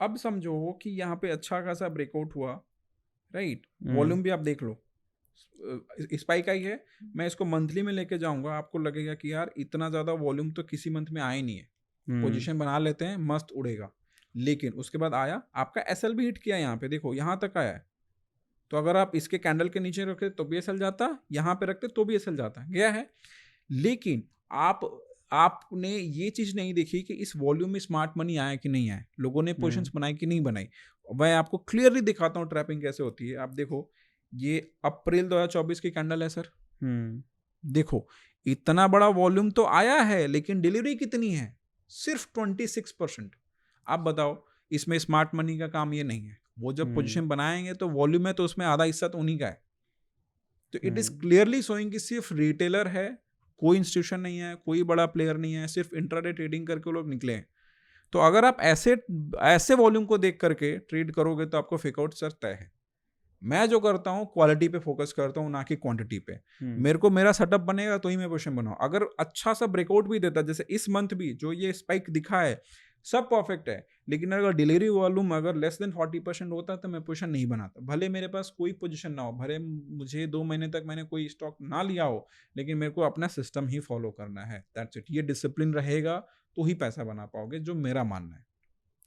अब समझो कि यहाँ पे अच्छा खासा ब्रेकआउट हुआ, राइट। वॉल्यूम भी आप देख लो, स्पाइक आई है। मैं इसको मंथली में लेके जाऊंगा, आपको लगेगा कि यार इतना ज्यादा वॉल्यूम तो किसी मंथ में आया नहीं है, पोजीशन बना लेते हैं, मस्त उड़ेगा। लेकिन उसके बाद आया आपका एसएल भी हिट किया, यहाँ पे देखो यहाँ तक आया है। तो अगर आप इसके कैंडल के नीचे रखते तो भी एसएल जाता, यहाँ पे रखते तो भी एसएल जाता, गया है। लेकिन आपने ये चीज नहीं देखी कि इस वॉल्यूम में स्मार्ट मनी आया कि नहीं आया, लोगों ने पोजीशंस बनाई कि नहीं बनाई। मैं आपको क्लियरली दिखाता हूँ ट्रैपिंग कैसे होती है। आप देखो, ये अप्रैल 2024 की कैंडल है सर, देखो इतना बड़ा वॉल्यूम तो आया है, लेकिन डिलीवरी कितनी है? सिर्फ 26%। आप बताओ, इसमें स्मार्ट मनी का काम ये नहीं है। वो जब पोजीशन बनाएंगे तो वॉल्यूम है, तो उसमें आधा हिस्सा तो उन्हीं का है। तो इट इज क्लियरली शोइंग कि सिर्फ रिटेलर है, कोई इंस्टीट्यूशन नहीं है, कोई बड़ा प्लेयर नहीं है, सिर्फ इंट्राडे ट्रेडिंग करके लोग निकले हैं। तो अगर आप ऐसे वॉल्यूम को देख करके ट्रेड करोगे तो आपको फेकआउट सर तय है। मैं जो करता हूँ क्वालिटी पे फोकस करता हूँ, ना कि क्वांटिटी पे। मेरे को मेरा सेटअप बनेगा तो ही मैं पोजीशन बनाऊँ। अगर अच्छा सा ब्रेकआउट भी देता, जैसे इस मंथ भी जो ये स्पाइक दिखा है, सब परफेक्ट है, लेकिन अगर डिलीवरी वॉल्यूम अगर लेस देन 40% होता तो मैं पोजीशन नहीं बनाता। भले मेरे पास कोई पोजीशन ना हो, भले मुझे 2 महीने तक मैंने कोई स्टॉक ना लिया हो, लेकिन मेरे को अपना सिस्टम ही फॉलो करना है, दैट्स इट। ये डिसिप्लिन रहेगा तो ही पैसा बना पाओगे, जो मेरा मानना है।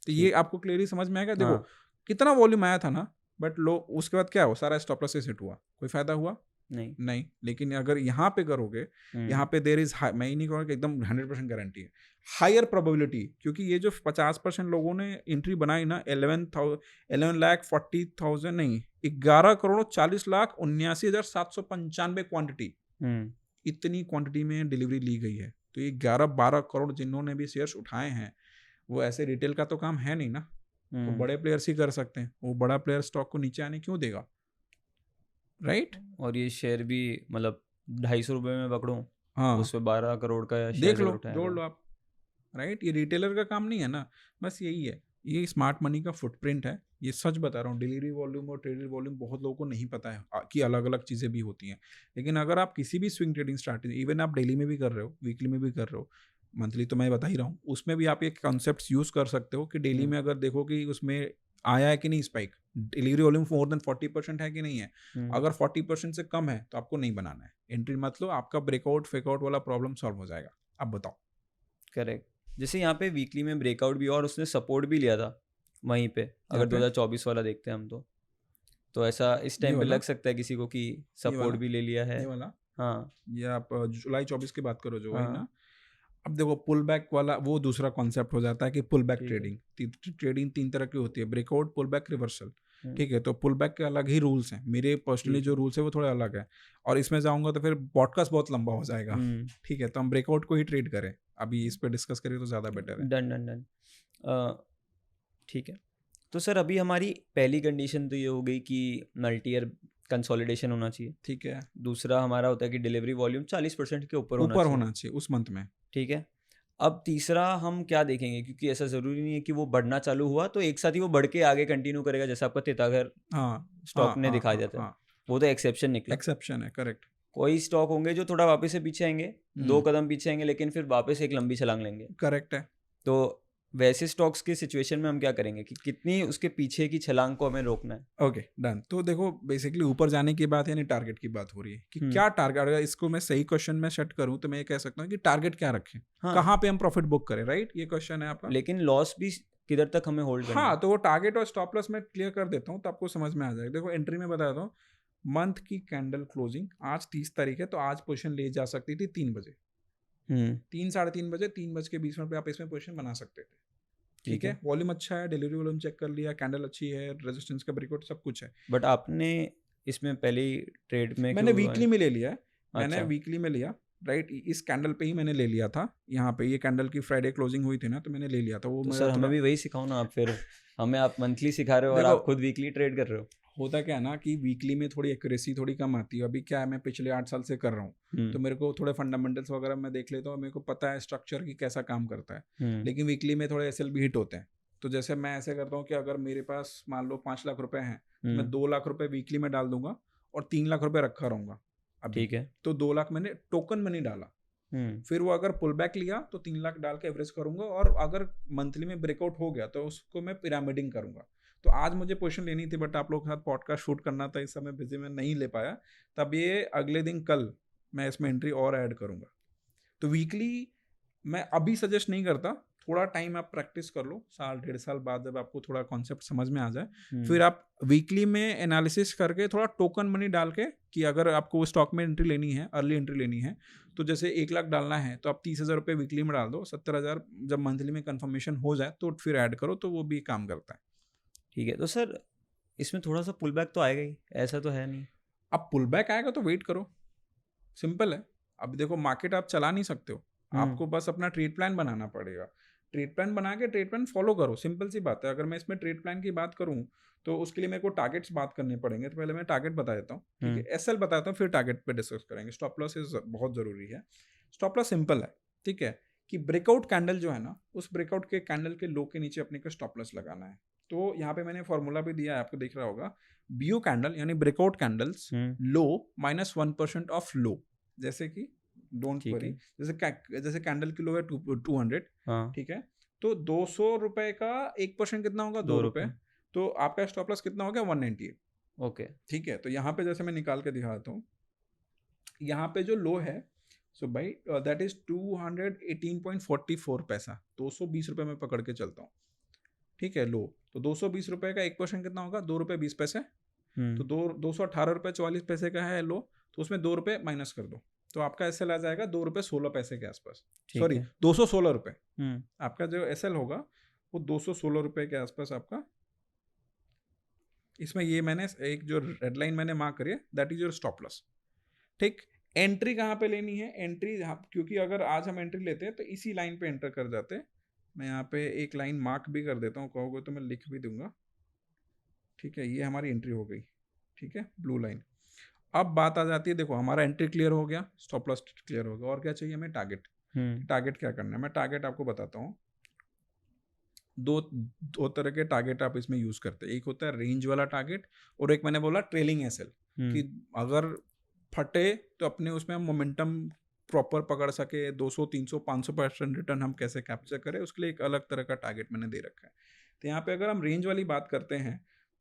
तो ये ठीक। आपको क्लियरली समझ में आएगा। देखो हाँ। कितना वॉल्यूम आया था ना, बट लो उसके बाद क्या हुआ, सारा स्टॉप लॉस हिट हुआ, कोई फायदा हुआ नहीं। नहीं। लेकिन अगर यहाँ पे करोगे, यहाँ पे देर इज, मैं ही नहीं कहूँगा कि एकदम 100% गारंटी है, हायर प्रोबेबिलिटी, क्योंकि ये जो 50% लोगों ने एंट्री बनाई ना, 11,40,000 नहीं, 11,40,49,795 क्वांटिटी, इतनी क्वांटिटी में डिलीवरी ली गई है। तो ये 11-12 करोड़ जिन्होंने भी शेयर्स उठाए हैं, वो ऐसे रिटेल का तो काम है नहीं ना, वो बड़े प्लेयर्स ही कर सकते हैं। वो बड़ा प्लेयर स्टॉक को नीचे आने क्यों देगा, राइट? और ये शेयर भी मतलब 250 रुपये में पकड़ूं, हाँ, उस पे 12 करोड़ का शेयर देख अगर लो, उठाया जोड़ तो। लो आप, राइट? ये रिटेलर का काम नहीं है ना, बस यही है, ये स्मार्ट मनी का फुटप्रिंट है। ये सच बता रहा हूँ, डिलीवरी वॉल्यूम और ट्रेडिंग वॉल्यूम बहुत लोगों को नहीं पता है कि अलग अलग चीज़ें भी होती हैं। लेकिन अगर आप किसी भी स्विंग ट्रेडिंग स्ट्रैटेजी, इवन आप डेली में भी कर रहे हो, वीकली में भी कर रहे हो, मंथली तो मैं बता ही रहा हूँ, उसमें भी आप ये कॉन्सेप्ट यूज़ कर सकते हो कि डेली में अगर देखो कि उसमें आया है कि नहीं spike, delivery volume more than 40% है कि नहीं है। अगर 40% से कम है तो आपको नहीं बनाना है, एंट्री मत लो, आपका ब्रेकआउट फेकआउट वाला प्रॉब्लम सॉल्व हो जाएगा। अब बताओ। करेक्ट। जैसे यहाँ पे वीकली में ब्रेकआउट भी हुआ और उसने सपोर्ट भी लिया था वहीं पे, अगर पे? 2024 वाला देखते हैं हम तो ऐसा इस ये टाइम पे वाला, लग सकता है किसी को कि ये सपोर्ट वाला, भी ले लिया है। ये वाला, हाँ। ये आप जुलाई 24 की बात करो जो, वही हाँ। ना? अब देखो पुल बैक वाला वो दूसरा कॉन्सेप्ट हो जाता है कि पुल बैक ठीक है। ट्रेडिंग, ट्रेडिंग 3 तरह की होती है, ब्रेकआउट, पुल बैक, रिवर्सल। हम्म, ठीक है, तो पुल बैक के अलग ही रूल्स हैं, मेरे पर्सनली ठीक जो है। रूल्स है वो थोड़े अलग है, और इसमें जाऊंगा तो फिर पॉडकास्ट बहुत लंबा हो जाएगा। ठीक है, तो हम ब्रेकआउट को ही ट्रेड करें, अभी इस पर डिस्कस करें तो ज़्यादा बेटर है। Done done done. ठीक है। तो सर अभी हमारी पहली कंडीशन तो ये हो गई कि मल्टी ईयर कंसोलिडेशन होना चाहिए। ठीक है, दूसरा हमारा होता है कि डिलीवरी वॉल्यूम 40% के ऊपर होना ऊपर चाहिए। होना चाहिए उस मंथ में। ठीक है। अब तीसरा हम क्या देखेंगे, क्योंकि ऐसा ज़रूरी नहीं है कि वो बढ़ना चालू हुआ तो एक साथ ही वो बढ़ के आगे कंटिन्यू करेगा, जैसा आपका तितागर हाँ स्टॉक ने दिखाया हाँ जाता है। हाँ, वो तो एक्सेप्शन निकला। एक्सेप्शन है, करेक्ट। कोई स्टॉक होंगे जो थोड़ा वापस से पीछे आएंगे, 2 कदम पीछे आएंगे, लेकिन फिर वापस एक लंबी छलांग लेंगे। करेक्ट है। तो वैसे स्टॉक्स की सिचुएशन में हम क्या करेंगे कि कितनी उसके पीछे की छलांग को हमें रोकना है। Okay, done. तो देखो बेसिकली ऊपर जाने की बात, यानी टारगेट की बात हो रही है कि क्या टारगेट, अगर इसको मैं सही क्वेश्चन में सेट करूं तो मैं ये कह सकता हूं कि टारगेट क्या रखें, हाँ। कहाँ पे हम प्रॉफिट बुक करें, राइट? ये क्वेश्चन है आपका। लेकिन लॉस भी किधर तक हमें होल्ड करना हाँ, है। तो वो टारगेट और स्टॉप लॉस मैं क्लियर कर देता हूँ तो आपको समझ में आ जाएगा। देखो एंट्री में बताता हूँ, मंथ की कैंडल क्लोजिंग आज 30 तारीख है, तो आज पोजीशन ले जा सकती थी 3 बजे, 3-3:30 बजे, 3:20 पे आप इसमें पोजीशन बना सकते थे। ठीक है, वॉल्यूम अच्छा है, डिलीवरी वॉल्यूम चेक कर लिया, कैंडल अच्छी है, रेजिस्टेंस का ब्रेकआउट सब कुछ है। बट आपने इसमें पहले ही ट्रेड में मैंने क्यों वीकली में ले लिया है, मैंने अच्छा। वीकली में लिया, राइट? इस कैंडल पे ही मैंने ले लिया था, यहाँ पे ये कैंडल की फ्राइडे क्लोजिंग हुई थी ना, तो मैंने ले लिया था वो। तो मेरा सर हमें थोड़ा, भी वही सिखाओ ना आप फिर। हमें आप मंथली सिखा रहे हो और देखो आप खुद वीकली ट्रेड कर रहे हो। होता क्या है ना कि वीकली में थोड़ी एक्यूरेसी थोड़ी कम आती है। अभी क्या है, मैं पिछले 8 साल से कर रहा हूँ, तो मेरे को थोड़े फंडामेंटल्स वगैरह मैं देख लेता हूँ, मेरे को पता है स्ट्रक्चर की कैसा काम करता है। लेकिन वीकली में थोड़े एसएल भी हिट होते हैं। तो जैसे मैं ऐसे करता हूँ कि अगर मेरे पास मान लो 5 लाख रुपए हैं, तो मैं 2 लाख रुपए वीकली में डाल दूंगा और 3 लाख रुपए रखा रहूंगा अभी। ठीक है। तो 2 लाख मैंने टोकन मनी डाला, फिर वो अगर पुल बैक लिया तो 3 लाख डाल के एवरेज करूंगा, और अगर मंथली में ब्रेकआउट हो गया तो उसको मैं पिरामिडिंग करूंगा। तो आज मुझे पोजीशन लेनी थी, बट आप लोगों के साथ पॉडकास्ट शूट करना था, इस समय बिजी में नहीं ले पाया। तब ये अगले दिन कल मैं इसमें एंट्री और ऐड करूंगा। तो वीकली मैं अभी सजेस्ट नहीं करता, थोड़ा टाइम आप प्रैक्टिस कर लो, 1-1.5 साल बाद जब आपको थोड़ा कॉन्सेप्ट समझ में आ जाए, फिर आप वीकली में एनालिसिस करके थोड़ा टोकन मनी डाल के, कि अगर आपको स्टॉक में एंट्री लेनी है, अर्ली एंट्री लेनी है, तो जैसे 1 लाख डालना है तो आप 30,000 रुपये वीकली में डाल दो, 70,000 जब मंथली में कंफर्मेशन हो जाए तो फिर ऐड करो, तो वो भी काम करता है। ठीक है। तो सर इसमें थोड़ा सा पुल बैक तो आएगा ही, ऐसा तो है नहीं। अब पुल बैक आएगा तो वेट करो, सिंपल है। अब देखो मार्केट आप चला नहीं सकते हो, आपको बस अपना ट्रेड प्लान बनाना पड़ेगा। ट्रेड प्लान बना के ट्रेड प्लान फॉलो करो, सिंपल सी बात है। अगर मैं इसमें ट्रेड प्लान की बात करूं तो उसके लिए मेरे को टारगेट्स बात करने पड़ेंगे, तो पहले मैं टारगेट बता देता हूँ, ठीक है? एसएल बताता हूँ, फिर टारगेट पे डिस्कस करेंगे। स्टॉप लॉस इज बहुत जरूरी है। स्टॉप लॉस सिंपल है, ठीक है, कि ब्रेकआउट कैंडल जो है ना, उस ब्रेकआउट के कैंडल के लो के नीचे अपने को स्टॉप लॉस लगाना है। तो यहाँ पे मैंने फॉर्मूला भी दिया है, आपको दिख रहा होगा, बीओ कैंडल यानी breakout candles low -1% of low, जैसे कि डोंट ठीक वरी, है। जैसे कैंडल की लो है 200, हाँ। ठीक है, तो 200 रुपए का 1% कितना होगा, 2 रुपए। ₹2। तो आपका स्टॉप लॉस कितना हो गया, 198। ओके। ठीक है, तो यहाँ पे जैसे मैं निकाल के दिखाता हूँ, यहाँ पे जो लो है, सो भाई दैट इज 218.44 पैसा, 220 रुपए में पकड़ के चलता हूँ, ठीक है, लो, तो 220 रुपए का 1% कितना होगा, 2 रुपये 20 पैसे, तो हम्म, 218 रुपये 44 पैसे का है लो, तो उसमें 2 रुपये माइनस कर दो, तो आपका एस आ जाएगा 2 रुपये 16 पैसे के आसपास, ठीक सॉरी है। 216 रुपये, हम्म, आपका जो एस होगा वो 216 रुपये के आसपास आपका। इसमें ये मैंने एक जो रेड लाइन मैंने मार्क करी है, that is your stop loss. ठीक, एंट्री कहाँ पे लेनी है, एंट्री क्योंकि अगर आज हम एंट्री लेते हैं तो इसी लाइन पे एंटर कर जाते हैं। मैं यहाँ पे एक लाइन मार्क भी कर देता हूँ, कहोगे तो मैं लिख भी दूंगा। ठीक है, ये हमारी एंट्री हो गई, ठीक है, ब्लू लाइन। अब बात आ जाती है, देखो हमारा एंट्री क्लियर हो गया, स्टॉप लॉस क्लियर हो गया, और क्या चाहिए हमें, टारगेट। टारगेट क्या करना है, मैं टारगेट आपको बताता हूँ। दो दो तरह के टारगेट आप इसमें यूज करते हैं, एक होता है रेंज वाला टारगेट, और एक मैंने बोला ट्रेलिंग एसएल, कि अगर फटे तो अपने उसमें हम मोमेंटम प्रॉपर पकड़ सके, 200 300 500% रिटर्न हम कैसे कैप्चर करें, उसके लिए एक अलग तरह का टारगेट मैंने दे रखा है। तो यहाँ पे अगर हम रेंज वाली बात करते हैं,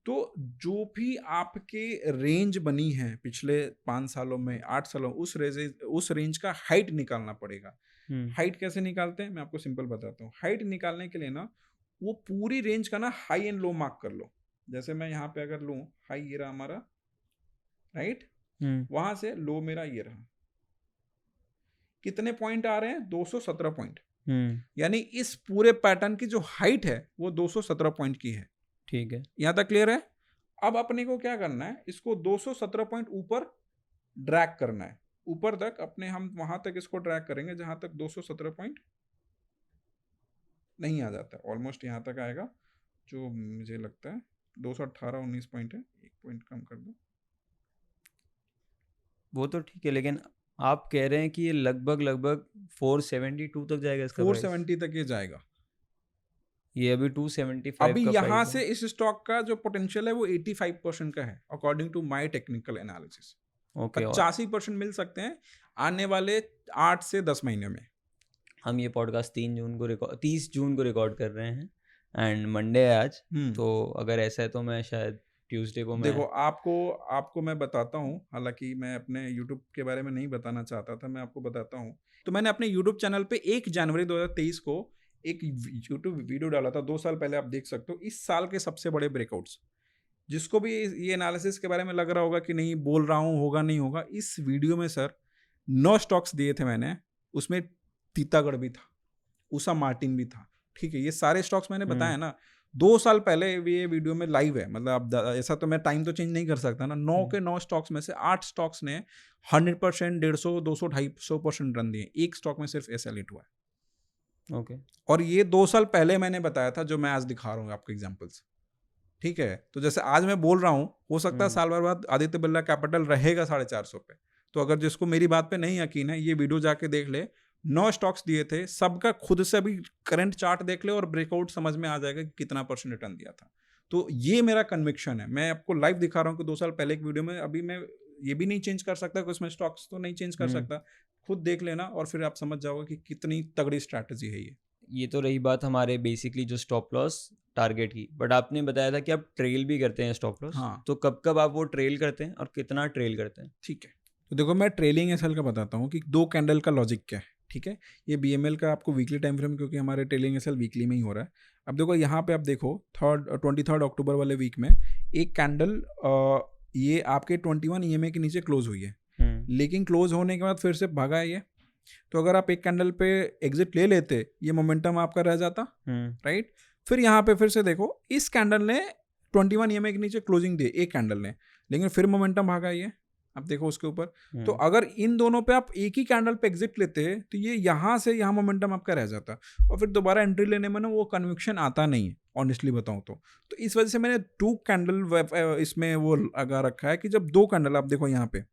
तो जो भी आपके रेंज बनी है पिछले 5 सालों में, 8 सालों में, उस रेंज का हाइट निकालना पड़ेगा। हाइट कैसे निकालते हैं, मैं आपको सिंपल बताता हूँ। हाइट निकालने के लिए ना, वो पूरी रेंज का ना हाई एंड लो मार्क कर लो। जैसे मैं यहाँ पे अगर लूँ, हाई ये रहा हमारा, राइट, वहां से लो मेरा ये रहा, कितने पॉइंट आ रहे हैं, 217 पॉइंट, यानी इस पूरे पैटर्न की जो हाइट है वो 217 पॉइंट की है। ठीक है। यहां तक क्लियर है। अब अपने को क्या करना है, इसको 217 पॉइंट ऊपर ड्रैग करना है, ऊपर तक अपने, हम वहां तक इसको ड्रैग करेंगे जहां तक 217 पॉइंट नहीं आ जाता, ऑलमोस्ट यहां तक आएगा, जो मुझे लगता है 218-19 पॉइंट है, एक पॉइंट कम कर दो। वो तो ठीक है, लेकिन आप कह रहे हैं कि ये लगभग लगभग 472 तक जाएगा इसका प्राइस। 470 तक ये जाएगा। ये अभी 275 अभी का यहां प्राइस से है। इस स्टॉक का जो पोटेंशियल है वो 85% का है, according to my technical analysis. Okay, और 85% मिल सकते हैं आने वाले 8 से 10 महीने में। हम ये पॉडकास्ट 30 जून को रिकॉर्ड कर रहे हैं, एंड मंडे है आज। तो अगर ऐसा है तो मैं शायद ट्यूसडे को मैं देखो, आपको मैं बताता हूँ, हालांकि मैं अपने यूट्यूब के बारे में नहीं बताना चाहता था, मैं आपको बताता हूँ। तो मैंने अपने यूट्यूब चैनल पे 1 जनवरी 2023 को एक यूट्यूब वीडियो डाला था, 2 साल पहले, आप देख सकते हो, इस साल के सबसे बड़े ब्रेकआउट्स। जिसको भी ये एनालिसिस के बारे में लग रहा होगा कि नहीं बोल रहा हूँ, होगा नहीं होगा, इस वीडियो में सर 9 स्टॉक्स दिए थे मैंने, उसमें तीतागढ़ भी था, उषा मार्टिन भी था। ठीक है, ये सारे स्टॉक्स मैंने बताया ना, 2 साल पहले ये वीडियो में लाइव है, मतलब अब ऐसा तो मैं टाइम तो चेंज नहीं कर सकता ना। 9 के 9 स्टॉक्स में से 8 स्टॉक्स ने 100%, 150, 200, 250% रन दिए, एक स्टॉक में सिर्फ एसएल हिट हुआ है। ओके। और ये 2 साल पहले मैंने बताया था, जो मैं आज दिखा रहा हूँ आपको एग्जाम्पल्स। ठीक है, तो जैसे आज मैं बोल रहा हूँ, हो सकता है साल भर बाद आदित्य बिरला कैपिटल रहेगा 450 पे। तो अगर जिसको मेरी बात पे नहीं यकीन है, ये वीडियो जाके देख ले, 9 स्टॉक्स दिए थे, सबका खुद से अभी करंट चार्ट देख ले और ब्रेकआउट समझ में आ जाएगा कि कितना % रिटर्न दिया था। तो ये मेरा कन्विक्शन है, मैं आपको लाइव दिखा रहा हूँ कि 2 साल पहले एक वीडियो में, अभी मैं ये भी नहीं चेंज कर सकता कि उसमें स्टॉक्स तो नहीं चेंज कर सकता, खुद देख लेना और फिर आप समझ जाओगे कि कितनी तगड़ी स्ट्रैटेजी है ये। तो रही बात हमारे बेसिकली जो स्टॉप लॉस टारगेट की, बट आपने बताया था कि आप ट्रेल भी करते हैं स्टॉप लॉस। हाँ, तो कब कब आप वो ट्रेल करते हैं और कितना ट्रेल करते हैं? ठीक है, तो देखो मैं ट्रेलिंग एसएल का बताता हूँ कि 2 कैंडल का लॉजिक क्या है। ठीक है, ये बीएमएल का आपको वीकली टाइम फ्रेम, क्योंकि हमारे ट्रेलिंग एसएल वीकली में ही हो रहा है। अब देखो यहाँ पे आप देखो 23 अक्टूबर वाले वीक में एक कैंडल ये आपके 21 ईएमए के नीचे क्लोज हुई है, लेकिन क्लोज होने के बाद फिर से भागा है ये। तो अगर आप एक कैंडल पे एग्जिट ले लेते, ये मोमेंटम आपका रह जाता, राइट। फिर यहाँ पे फिर से देखो, इस कैंडल ने 21 ईएमए के नीचे क्लोजिंग दी एक कैंडल ने, लेकिन फिर मोमेंटम भागा ये, अब देखो उसके ऊपर। तो अगर इन दोनों पे आप एक ही कैंडल पे एग्जिट लेते तो ये यहाँ से यहाँ मोमेंटम आपका रह जाता, और फिर दोबारा एंट्री लेने में ना वो कन्विक्शन आता नहीं है, ऑनेस्टली बताऊँ तो इस वजह से मैंने 2 कैंडल इसमें वो लगा रखा है कि जब 2 कैंडल, आप देखो यहाँ पे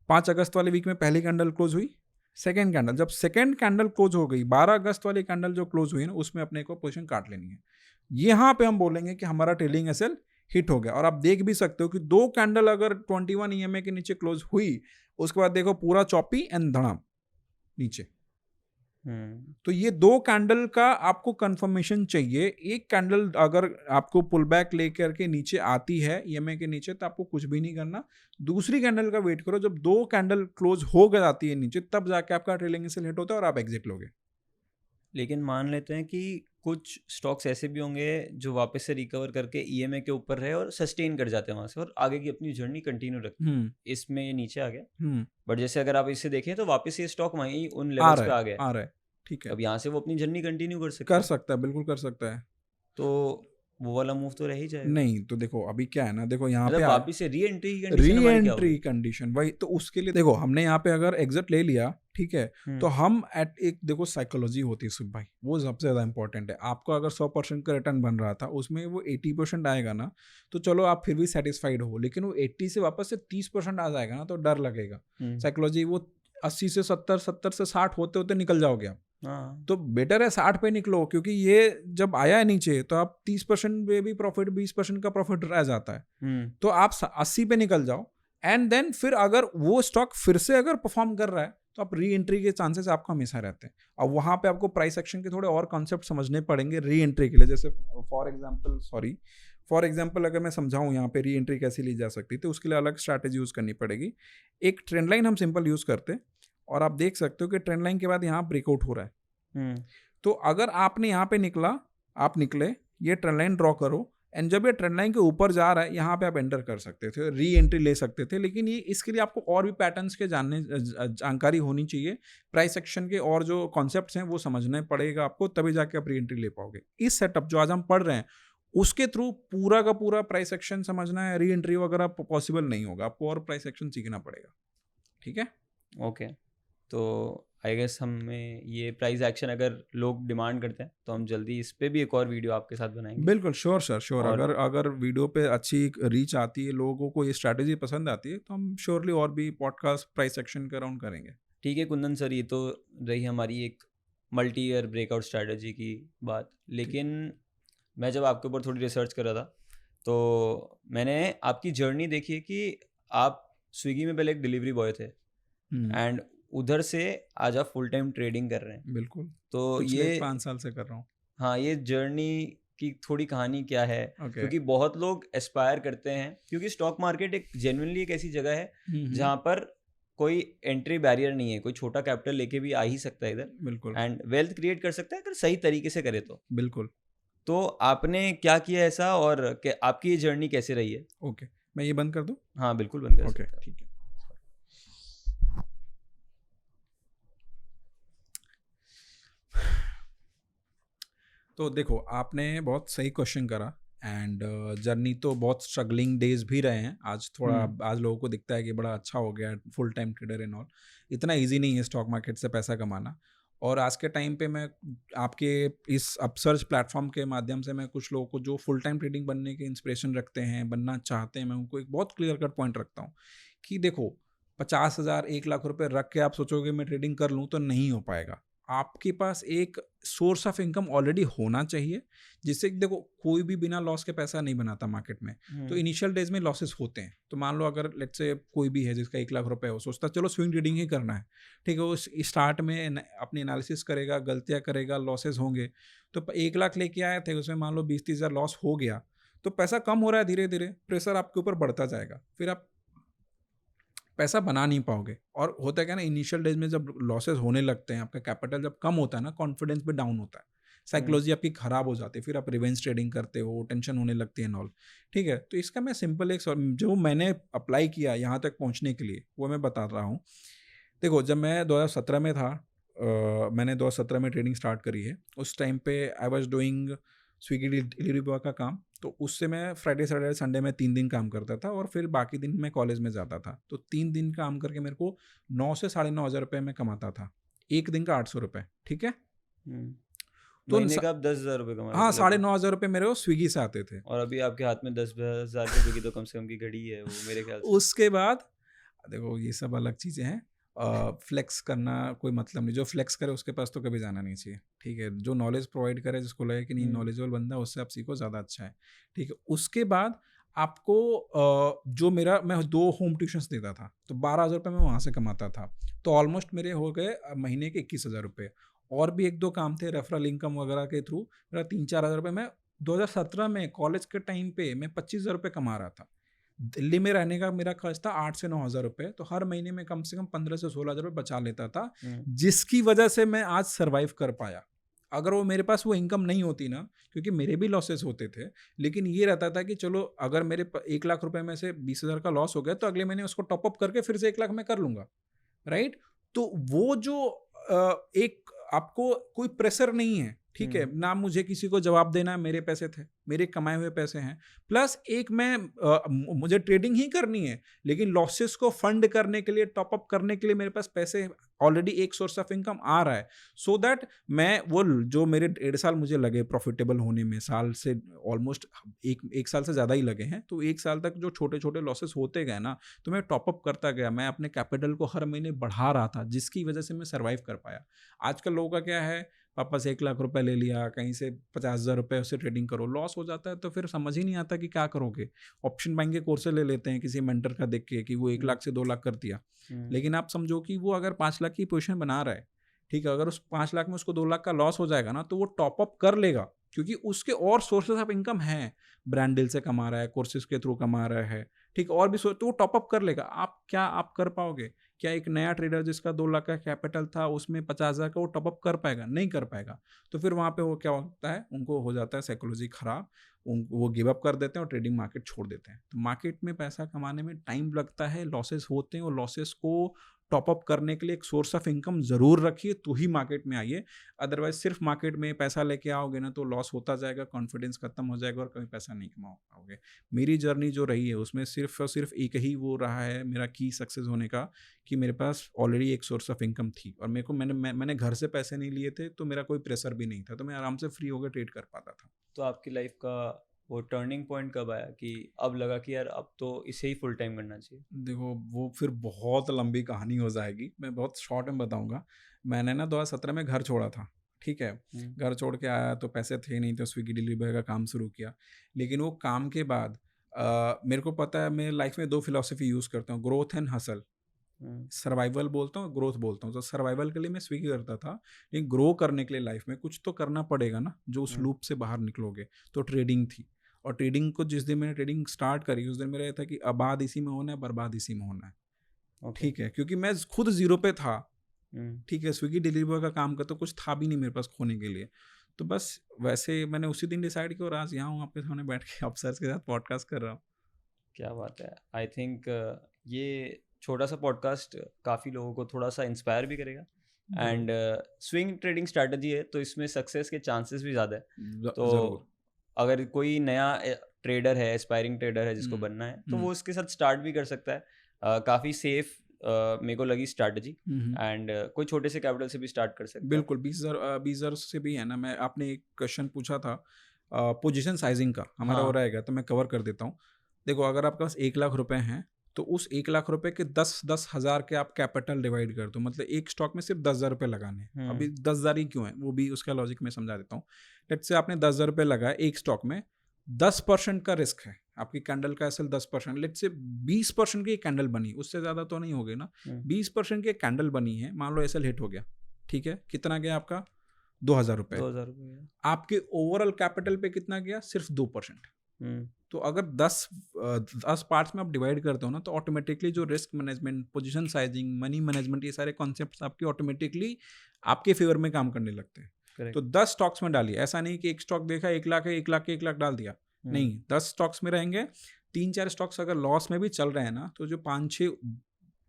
5 अगस्त वाले वीक में पहली कैंडल क्लोज हुई, सेकेंड कैंडल, जब सेकेंड कैंडल क्लोज हो गई, 12 अगस्त वाली कैंडल जो क्लोज हुई ना, उसमें अपने को पोजीशन काट लेनी है। यहाँ पे हम बोलेंगे कि हमारा ट्रेलिंग एसएल हिट हो गया। और आप देख भी सकते हो कि 2 कैंडल अगर 21 ईएमए के नीचे क्लोज हुई, उसके बाद देखो पूरा चॉपी एंड धड़ाम नीचे। तो ये 2 कैंडल का आपको कंफर्मेशन चाहिए। एक कैंडल अगर आपको पुल बैक लेकर के नीचे आती है ईएमए के नीचे, तो आपको कुछ भी नहीं करना, दूसरी कैंडल का वेट करो। जब 2 कैंडल क्लोज हो गई आती है नीचे, तब जाके आपका ट्रेलिंग एसएल हिट होता है और आप एग्जिट लोगे। लेकिन मान लेते हैं कि कुछ स्टॉक्स ऐसे भी होंगे जो वापस से रिकवर करके ईएमए के ऊपर रहे और सस्टेन कर जाते हैं वहां से और आगे की अपनी जर्नी कंटिन्यू रखते हैं। हम्म इसमें ये नीचे आ गया, हम्म बट जैसे अगर आप इसे देखें तो वापस ये स्टॉक वहीं उन आ लेवल्स रहा पे है आ गया है। आ रहा है, ठीक है, अब यहाँ से वो अपनी जर्नी कंटिन्यू कर सकता कर है, सकता है, बिल्कुल कर सकता है। तो वो वाला मूव तो रह ही जाएगा। नहीं तो देखो अभी क्या है ना, देखो यहाँ पे मतलब आ वापस से री एंट्री की री कंडीशन हमारी क्या एंट्री होगी? कंडीशन, वही तो उसके लिए देखो हमने यहाँ पे अगर एग्जिट ले लिया, ठीक है, तो हम एट एक देखो साइकोलॉजी होती है सुख भाई, वो सबसे ज़्यादा इंपॉर्टेंट है। आपको अगर 100% का रिटर्न बन रहा था, उसमें वो 80% आएगा ना, तो चलो आप फिर भी सेटिस्फाइड हो, लेकिन वो 80 से वापस से 30% आ जाएगा ना, तो डर लगेगा। साइकोलॉजी वो 80 से 70, 70 से 60 होते होते निकल जाओगे आप। हाँ, तो बेटर है 60 पे निकलो, क्योंकि ये जब आया है नीचे तो आप 30% पे भी प्रॉफिट, 20% का प्रॉफिट रह जाता है। तो आप 80 पे निकल जाओ, एंड देन फिर अगर वो स्टॉक फिर से अगर परफॉर्म कर रहा है तो आप री एंट्री के चांसेस आपको हमेशा रहते हैं। अब वहां पे आपको प्राइस एक्शन के थोड़े और कॉन्सेप्ट समझने पड़ेंगे री एंट्री के लिए। जैसे फॉर एग्जाम्पल अगर मैं समझाऊं यहाँ पे री एंट्री कैसे ली जा सकती है, तो उसके लिए अलग स्ट्रैटेजी यूज करनी पड़ेगी। एक ट्रेंड लाइन हम सिंपल यूज करते हैं, और आप देख सकते हो कि ट्रेंड लाइन के बाद यहाँ ब्रेकआउट हो रहा है। तो अगर आपने यहाँ पे आप निकले, ये ट्रेंड लाइन ड्रॉ करो, एंड जब ये ट्रेंड लाइन के ऊपर जा रहा है, यहाँ पे आप एंटर कर सकते थे, री एंट्री ले सकते थे। लेकिन ये इसके लिए आपको और भी पैटर्न्स के जानकारी होनी चाहिए, प्राइस एक्शन के और जो कॉन्सेप्ट्स हैं वो समझना पड़ेगा आपको, तभी जाके आप री एंट्री ले पाओगे। इस सेटअप जो आज हम पढ़ रहे हैं उसके थ्रू पूरा का पूरा प्राइस एक्शन समझना है, री एंट्री वगैरह पॉसिबल नहीं होगा, आपको और प्राइस एक्शन सीखना पड़ेगा। ठीक है, ओके। तो आई गेस हमें ये प्राइस एक्शन अगर लोग डिमांड करते हैं तो हम जल्दी इस पे भी एक और वीडियो आपके साथ बनाएंगे। बिल्कुल, श्योर सर, श्योर। और अगर वीडियो पे अच्छी रीच आती है, लोगों को ये स्ट्रैटेजी पसंद आती है, तो हम श्योरली और भी पॉडकास्ट प्राइस एक्शन के अराउंड करेंगे। ठीक है कुंदन सर, ये तो रही हमारी एक मल्टी ईयर ब्रेकआउट स्ट्रैटेजी की बात, लेकिन मैं जब आपके ऊपर थोड़ी रिसर्च कर रहा था तो मैंने आपकी जर्नी देखी है कि आप स्विगी में पहले एक डिलीवरी बॉय थे एंड उधर से आज आप फुल टाइम ट्रेडिंग कर रहे हैं। बिल्कुल, तो पिछले ये 5 साल से कर रहा हूँ। हाँ, ये जर्नी की थोड़ी कहानी क्या है? Okay. क्योंकि बहुत लोग एस्पायर करते हैं, क्योंकि स्टॉक मार्केट एक जेन्युइनली एक ऐसी जगह है जहाँ पर कोई एंट्री बैरियर नहीं है, कोई छोटा कैपिटल लेके भी आ ही सकता है इधर, बिल्कुल, एंड वेल्थ क्रिएट कर सकता है अगर सही तरीके से करे तो। बिल्कुल। तो आपने क्या किया ऐसा, और आपकी ये जर्नी कैसे रही है? ओके, मैं ये बंद कर दूँ? हाँ बिल्कुल बंद कर ओके, सकते हैं। ठीक है। तो देखो आपने बहुत सही क्वेश्चन करा, एंड जर्नी तो बहुत स्ट्रगलिंग डेज भी रहे हैं। आज थोड़ा आज लोगों को दिखता है कि बड़ा अच्छा हो गया, full time trader and all. इतना इजी नहीं है स्टॉक मार्केट से पैसा कमाना। और आज के टाइम पे मैं आपके इस अपसर्च प्लेटफॉर्म के माध्यम से मैं कुछ लोगों को जो फुल टाइम ट्रेडिंग बनने के इंस्पिरेशन रखते हैं, बनना चाहते हैं, मैं उनको एक बहुत क्लियर कट पॉइंट रखता हूँ कि देखो 50,000 1 लाख रुपए रख के आप सोचोगे मैं ट्रेडिंग कर लूँ, तो नहीं हो पाएगा। आपके पास एक सोर्स ऑफ इनकम ऑलरेडी होना चाहिए, जिससे देखो कोई भी बिना लॉस के पैसा नहीं बनाता मार्केट में। तो इनिशियल डेज में लॉसेस होते हैं। तो मान लो अगर लेट्स से कोई भी है जिसका 1 लाख रुपए हो, सोचता चलो स्विंग ट्रेडिंग ही करना है, ठीक है, वो स्टार्ट में अपनी एनालिसिस करेगा, गलतियां करेगा, लॉसेस होंगे। तो 1 लाख लेके आए थे, उसमें मान लो 20-30 हज़ार लॉस हो गया, तो पैसा कम हो रहा है, धीरे धीरे प्रेशर आपके ऊपर बढ़ता जाएगा, फिर आप पैसा बना नहीं पाओगे। और होता है क्या ना, इनिशियल डेज में जब लॉसेस होने लगते हैं, आपका कैपिटल जब कम होता है ना, कॉन्फिडेंस भी डाउन होता है, साइकोलॉजी आपकी खराब हो जाती है, फिर आप रिवेंज ट्रेडिंग करते हो, टेंशन होने लगती है नॉल। ठीक है, तो इसका मैं सिंपल एक जो मैंने अप्लाई किया यहाँ तक पहुँचने के लिए, वो मैं बता रहा हूँ। देखो जब मैं 2017 में था, मैंने 2017 में ट्रेडिंग स्टार्ट करी है। उस टाइम पे I was doing Swiggy delivery boy का काम। तो उससे मैं फ्राइडे सैटरडे संडे में 3 दिन काम करता था, और फिर बाकी दिन मैं कॉलेज में जाता था। तो 3 दिन काम करके मेरे को 9 से 9.5 हज़ार रुपये में कमाता था, एक दिन का 800 रुपये। ठीक है, तो महीने का आप 10,000 रुपये कमा रहे हाँ, थे 9.5 हज़ार रुपये मेरे को स्विगी से आते थे। और अभी आपके हाथ में 10,000 रुपये की तो कम से कम की घड़ी है वो, मेरे ख्याल से। उसके बाद देखो ये सब अलग चीज़ें हैं, फ्लेक्स करना कोई मतलब नहीं। जो फ्लेक्स करे उसके पास तो कभी जाना नहीं चाहिए। ठीक है, जो नॉलेज प्रोवाइड करे, जिसको लगे कि नहीं नॉलेजेबल बंदा, उससे आप सीखो, ज़्यादा अच्छा है। ठीक है, उसके बाद आपको जो मैं 2 होम ट्यूशन्स देता था, तो 12,000 रुपये मैं वहाँ से कमाता था। तो ऑलमोस्ट मेरे हो गए महीने के 21,000 रुपये। और भी 1-2 काम थे रेफरल इनकम वगैरह के थ्रू, मेरा 3-4 हज़ार रुपये मैं 2017 में कॉलेज के टाइम पे मैं 25,000 रुपये कमा रहा था। दिल्ली में रहने का मेरा खर्च था 8 से 9 हज़ार रुपये, तो हर महीने में कम से कम 15 से 16 हज़ार रुपये बचा लेता था, जिसकी वजह से मैं आज सर्वाइव कर पाया। अगर वो मेरे पास वो इनकम नहीं होती ना, क्योंकि मेरे भी लॉसेस होते थे, लेकिन ये रहता था कि चलो अगर मेरे 1 लाख रुपए में से 20,000 का लॉस हो गया तो अगले महीने उसको टॉप अप करके फिर से 1 लाख मैं कर लूंगा, राइट? तो वो जो एक आपको कोई प्रेशर नहीं है, ठीक है ना, मुझे किसी को जवाब देना है, मेरे पैसे थे, मेरे कमाए हुए पैसे हैं, प्लस एक मैं मुझे ट्रेडिंग ही करनी है, लेकिन लॉसेस को फंड करने के लिए, टॉप अप करने के लिए मेरे पास पैसे ऑलरेडी एक सोर्स ऑफ इनकम आ रहा है, सो दैट मैं वो जो मेरे 1.5 साल मुझे लगे प्रॉफिटेबल होने में, साल से ऑलमोस्ट एक साल से ज़्यादा ही लगे हैं, तो 1 साल तक जो छोटे छोटे लॉसेस होते गए ना, तो मैं टॉप अप करता गया, मैं अपने कैपिटल को हर महीने बढ़ा रहा था, जिसकी वजह से मैं सर्वाइव कर पाया। आजकल लोगों का क्या है, पापा से 1 लाख रुपए ले लिया, कहीं से 50,000 रुपए उससे ट्रेडिंग करो, लॉस हो जाता है तो फिर समझ ही नहीं आता कि क्या करोगे। ऑप्शन बाइंग के कोर्सेज ले लेते हैं किसी मेंटर का देख के कि वो 1 लाख से 2 लाख कर दिया, लेकिन आप समझो कि वो अगर 5 लाख की पोजीशन बना रहा है, ठीक है, अगर उस 5 लाख में उसको 2 लाख का लॉस हो जाएगा ना, तो वो टॉप अप कर लेगा, क्योंकि उसके और सोर्सेज ऑफ इनकम हैं, ब्रांड डील से कमा रहा है, कोर्सेज के थ्रू कमा रहा है, ठीक, और भी तो वो टॉप अप कर लेगा। आप कर पाओगे क्या? एक नया ट्रेडर जिसका 2 लाख का कैपिटल था, उसमें 50,000 का वो टॉप अप कर पाएगा? नहीं कर पाएगा। तो फिर वहाँ पे वो क्या होता है, उनको हो जाता है साइकोलॉजी खराब, वो गिव अप कर देते हैं और ट्रेडिंग मार्केट छोड़ देते हैं। तो मार्केट में पैसा कमाने में टाइम लगता है, लॉसेस होते हैं, और लॉसेस को टॉप अप करने के लिए एक सोर्स ऑफ इनकम ज़रूर रखिए, तो ही मार्केट में आइए। अदरवाइज सिर्फ मार्केट में पैसा लेके आओगे ना, तो लॉस होता जाएगा, कॉन्फिडेंस खत्म हो जाएगा और कभी पैसा नहीं कमा पाओगे। मेरी जर्नी जो रही है उसमें सिर्फ और सिर्फ एक ही वो रहा है मेरा की सक्सेस होने का, कि मेरे पास ऑलरेडी एक सोर्स ऑफ इनकम थी, और मेरे को मैंने घर से पैसे नहीं लिए थे, तो मेरा कोई प्रेशर भी नहीं था, तो मैं आराम से फ्री होकर ट्रेड कर पाता था। तो आपकी लाइफ का वो टर्निंग पॉइंट कब आया कि अब लगा कि यार अब तो इसे ही फुल टाइम करना चाहिए? देखो वो फिर बहुत लंबी कहानी हो जाएगी, मैं बहुत शॉर्ट में बताऊंगा। मैंने ना 2017 में घर छोड़ा था, ठीक है। घर छोड़ के आया तो पैसे थे नहीं, तो स्विगी डिलीवरी बॉय का काम शुरू किया। लेकिन वो काम के बाद मेरे को पता है, मैं लाइफ में 2 फिलॉसफी यूज़ करता हूँ, ग्रोथ एंड हसल। सर्वाइवल बोलता हूँ, ग्रोथ बोलता हूँ। तो सर्वाइवल के लिए मैं स्विगी करता था, लेकिन ग्रो करने के लिए लाइफ में कुछ तो करना पड़ेगा ना, जो उस लूप से बाहर निकलोगे। तो ट्रेडिंग थी, और ट्रेडिंग को जिस दिन मैंने ट्रेडिंग स्टार्ट करी, उस दिन मेरा ये था कि आबाद इसी में होना है, बर्बाद इसी में होना है, ओके। ठीक है। क्योंकि मैं खुद जीरो पे था, ठीक है, स्विगी डिलीवरी बॉय का काम करता, कुछ था भी नहीं मेरे पास खोने के लिए। तो बस वैसे मैंने उसी दिन डिसाइड किया, और आज यहाँ हूँ आपके सामने बैठ के अफसर्स के साथ पॉडकास्ट कर रहा हूँ। क्या बात है। आई थिंक ये छोटा सा पॉडकास्ट काफ़ी लोगों को थोड़ा सा इंस्पायर भी करेगा। एंड स्विंग ट्रेडिंग स्ट्रैटेजी है, तो इसमें सक्सेस के चांसेस भी ज़्यादा है। तो ज़रूर। अगर कोई नया ट्रेडर है, एस्पायरिंग ट्रेडर है जिसको बनना है, तो वो इसके साथ स्टार्ट भी कर सकता है। काफ़ी सेफ मेरे को लगी स्ट्रैटेजी। एंड कोई छोटे से कैपिटल से भी स्टार्ट कर सकता है। बिल्कुल, 20,000 से भी है ना। मैं, आपने एक क्वेश्चन पूछा था पोजीशन साइजिंग का, हमारा हो रहेगा, तो मैं कवर कर देता हूँ। देखो, अगर आपके पास 1 लाख रुपए हैं, तो उस 1 लाख रुपए के 10-10 हज़ार के आप कैपिटल डिवाइड कर दो, मतलब एक स्टॉक में सिर्फ 10,000 रुपये लगाने हैं। अभी 10,000 ही क्यों है, वो भी उसका लॉजिक मैं समझा देता हूँ। लेट्स से आपने 10,000 रुपये लगाए एक स्टॉक में, 10% का रिस्क है, आपकी कैंडल का असल 10%, लेट्स से 20% की कैंडल बनी, उससे ज़्यादा तो नहीं होगी ना। 20% की कैंडल बनी है, मान लो एसएल हिट हो गया, ठीक है, कितना गया आपका? 2,000 रुपये। 2,000 रुपये। आपके ओवरऑल कैपिटल पे कितना गया? सिर्फ 2%। तो अगर 10 पार्ट्स में आप डिवाइड करते हो ना, तो ऑटोमेटिकली जो risk management, position sizing, money management, ये सारे कॉन्सेप्ट्स आपके ऑटोमेटिकली आपके फेवर में काम करने लगते हैं। तो 10 स्टॉक्स में डालिए, ऐसा नहीं कि एक स्टॉक देखा 1 लाख है, 1 लाख के 1 लाख डाल दिया, नहीं, 10 स्टॉक्स में रहेंगे। 3-4 स्टॉक्स अगर लॉस में भी चल रहे हैं ना, तो जो 5-6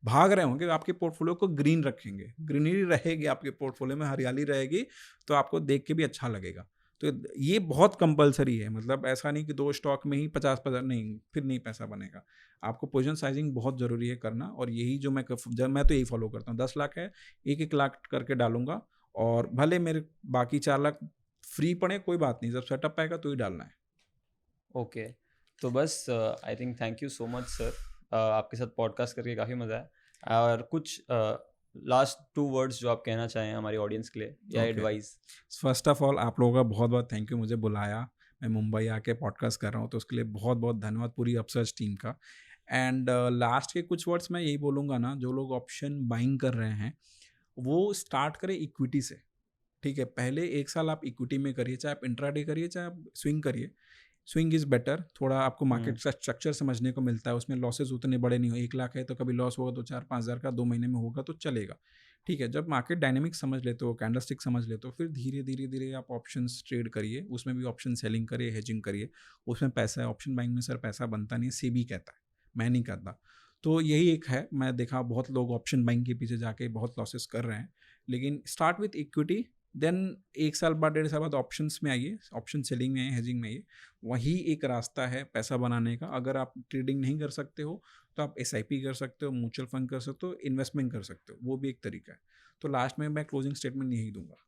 भाग रहे होंगे, आपके पोर्टफोलियो को ग्रीन रखेंगे, ग्रीनरी रहेगी आपके पोर्टफोलियो में, हरियाली रहेगी, तो आपको देख के भी अच्छा लगेगा। तो ये बहुत कंपलसरी है, मतलब ऐसा नहीं कि 2 स्टॉक में ही 50-50, नहीं, फिर नहीं पैसा बनेगा। आपको पोजीशन साइजिंग बहुत ज़रूरी है करना, और यही जो मैं तो यही फॉलो करता हूँ। 10 लाख है, 1-1 लाख करके डालूंगा, और भले मेरे बाकी 4 लाख फ्री पड़े, कोई बात नहीं, जब सेटअप आएगा तो ही डालना है। ओके। तो बस I think thank you so much sir, आपके साथ पॉडकास्ट करके काफ़ी मज़ा आया। और कुछ लास्ट 2 वर्ड्स जो आप कहना चाहें हमारी ऑडियंस के लिए, या एडवाइस? फर्स्ट ऑफ ऑल, आप लोगों का बहुत बहुत थैंक यू, मुझे बुलाया, मैं मुंबई आके पॉडकास्ट कर रहा हूँ, तो उसके लिए बहुत बहुत धन्यवाद पूरी अपसर्च टीम का। एंड लास्ट के कुछ वर्ड्स मैं यही बोलूँगा ना, जो लोग ऑप्शन बाइंग कर रहे हैं, वो स्टार्ट करें इक्विटी से, ठीक है। पहले 1 साल आप इक्विटी में करिए, चाहे आप इंट्राडे करिए, चाहे आप स्विंग करिए। स्विंग इज़ बेटर, थोड़ा आपको मार्केट हम्म, का स्ट्रक्चर समझने को मिलता है, उसमें लॉसेस उतने बड़े नहीं हो, 1 लाख है तो कभी लॉस होगा तो 4-5 हज़ार का 2 महीने में होगा तो चलेगा, ठीक है। जब मार्केट डायनेमिक्स समझ लेते हो, कैंडलस्टिक समझ लेते हो, फिर धीरे धीरे धीरे आप ऑप्शंस ट्रेड करिए, उसमें भी ऑप्शन सेलिंग करिए, हेजिंग करिए, उसमें पैसा है। ऑप्शन बाइंग में सर पैसा बनता नहीं है, सेबी कहता है, मैं नहीं करता। तो यही एक है, मैं देखा बहुत लोग ऑप्शन बाइंग के पीछे जाके बहुत लॉसेस कर रहे हैं, लेकिन स्टार्ट विथ इक्विटी, देन 1 साल बाद 1.5 साल बाद ऑप्शंस में आइए, ऑप्शन सेलिंग में आइए, हेजिंग में आइए। वही एक रास्ता है पैसा बनाने का। अगर आप ट्रेडिंग नहीं कर सकते हो तो आप एसआईपी कर सकते हो, म्यूचुअल फंड कर सकते हो, इन्वेस्टमेंट कर सकते हो, वो भी एक तरीका है। तो लास्ट में मैं क्लोजिंग स्टेटमेंट यही दूंगा।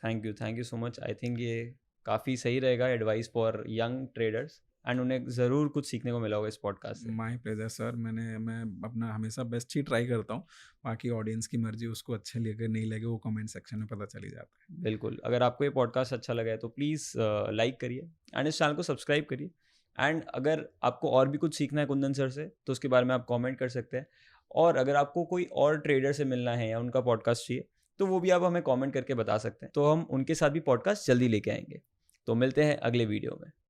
Thank you so much. I think ये काफ़ी सही रहेगा advice for young traders, and उन्हें ज़रूर कुछ सीखने को मिला होगा इस पॉडकास्ट से। माय प्लेजर सर, मैं अपना हमेशा बेस्ट ही ट्राई करता हूँ। बाकी ऑडियंस की मर्जी, उसको अच्छे लगे नहीं लगे वो कमेंट सेक्शन में पता चल ही जाता है। बिल्कुल, अगर आपको ये पॉडकास्ट अच्छा लगा है तो प्लीज़ लाइक करिए एंड इस चैनल को सब्सक्राइब करिए। एंड अगर आपको और भी कुछ सीखना है कुंदन सर से तो उसके बारे में आप कमेंट कर सकते हैं। और अगर आपको कोई और ट्रेडर से मिलना है या उनका पॉडकास्ट चाहिए तो वो भी आप हमें कमेंट करके बता सकते हैं, तो हम उनके साथ भी पॉडकास्ट जल्दी लेके आएंगे। तो मिलते हैं अगले वीडियो में।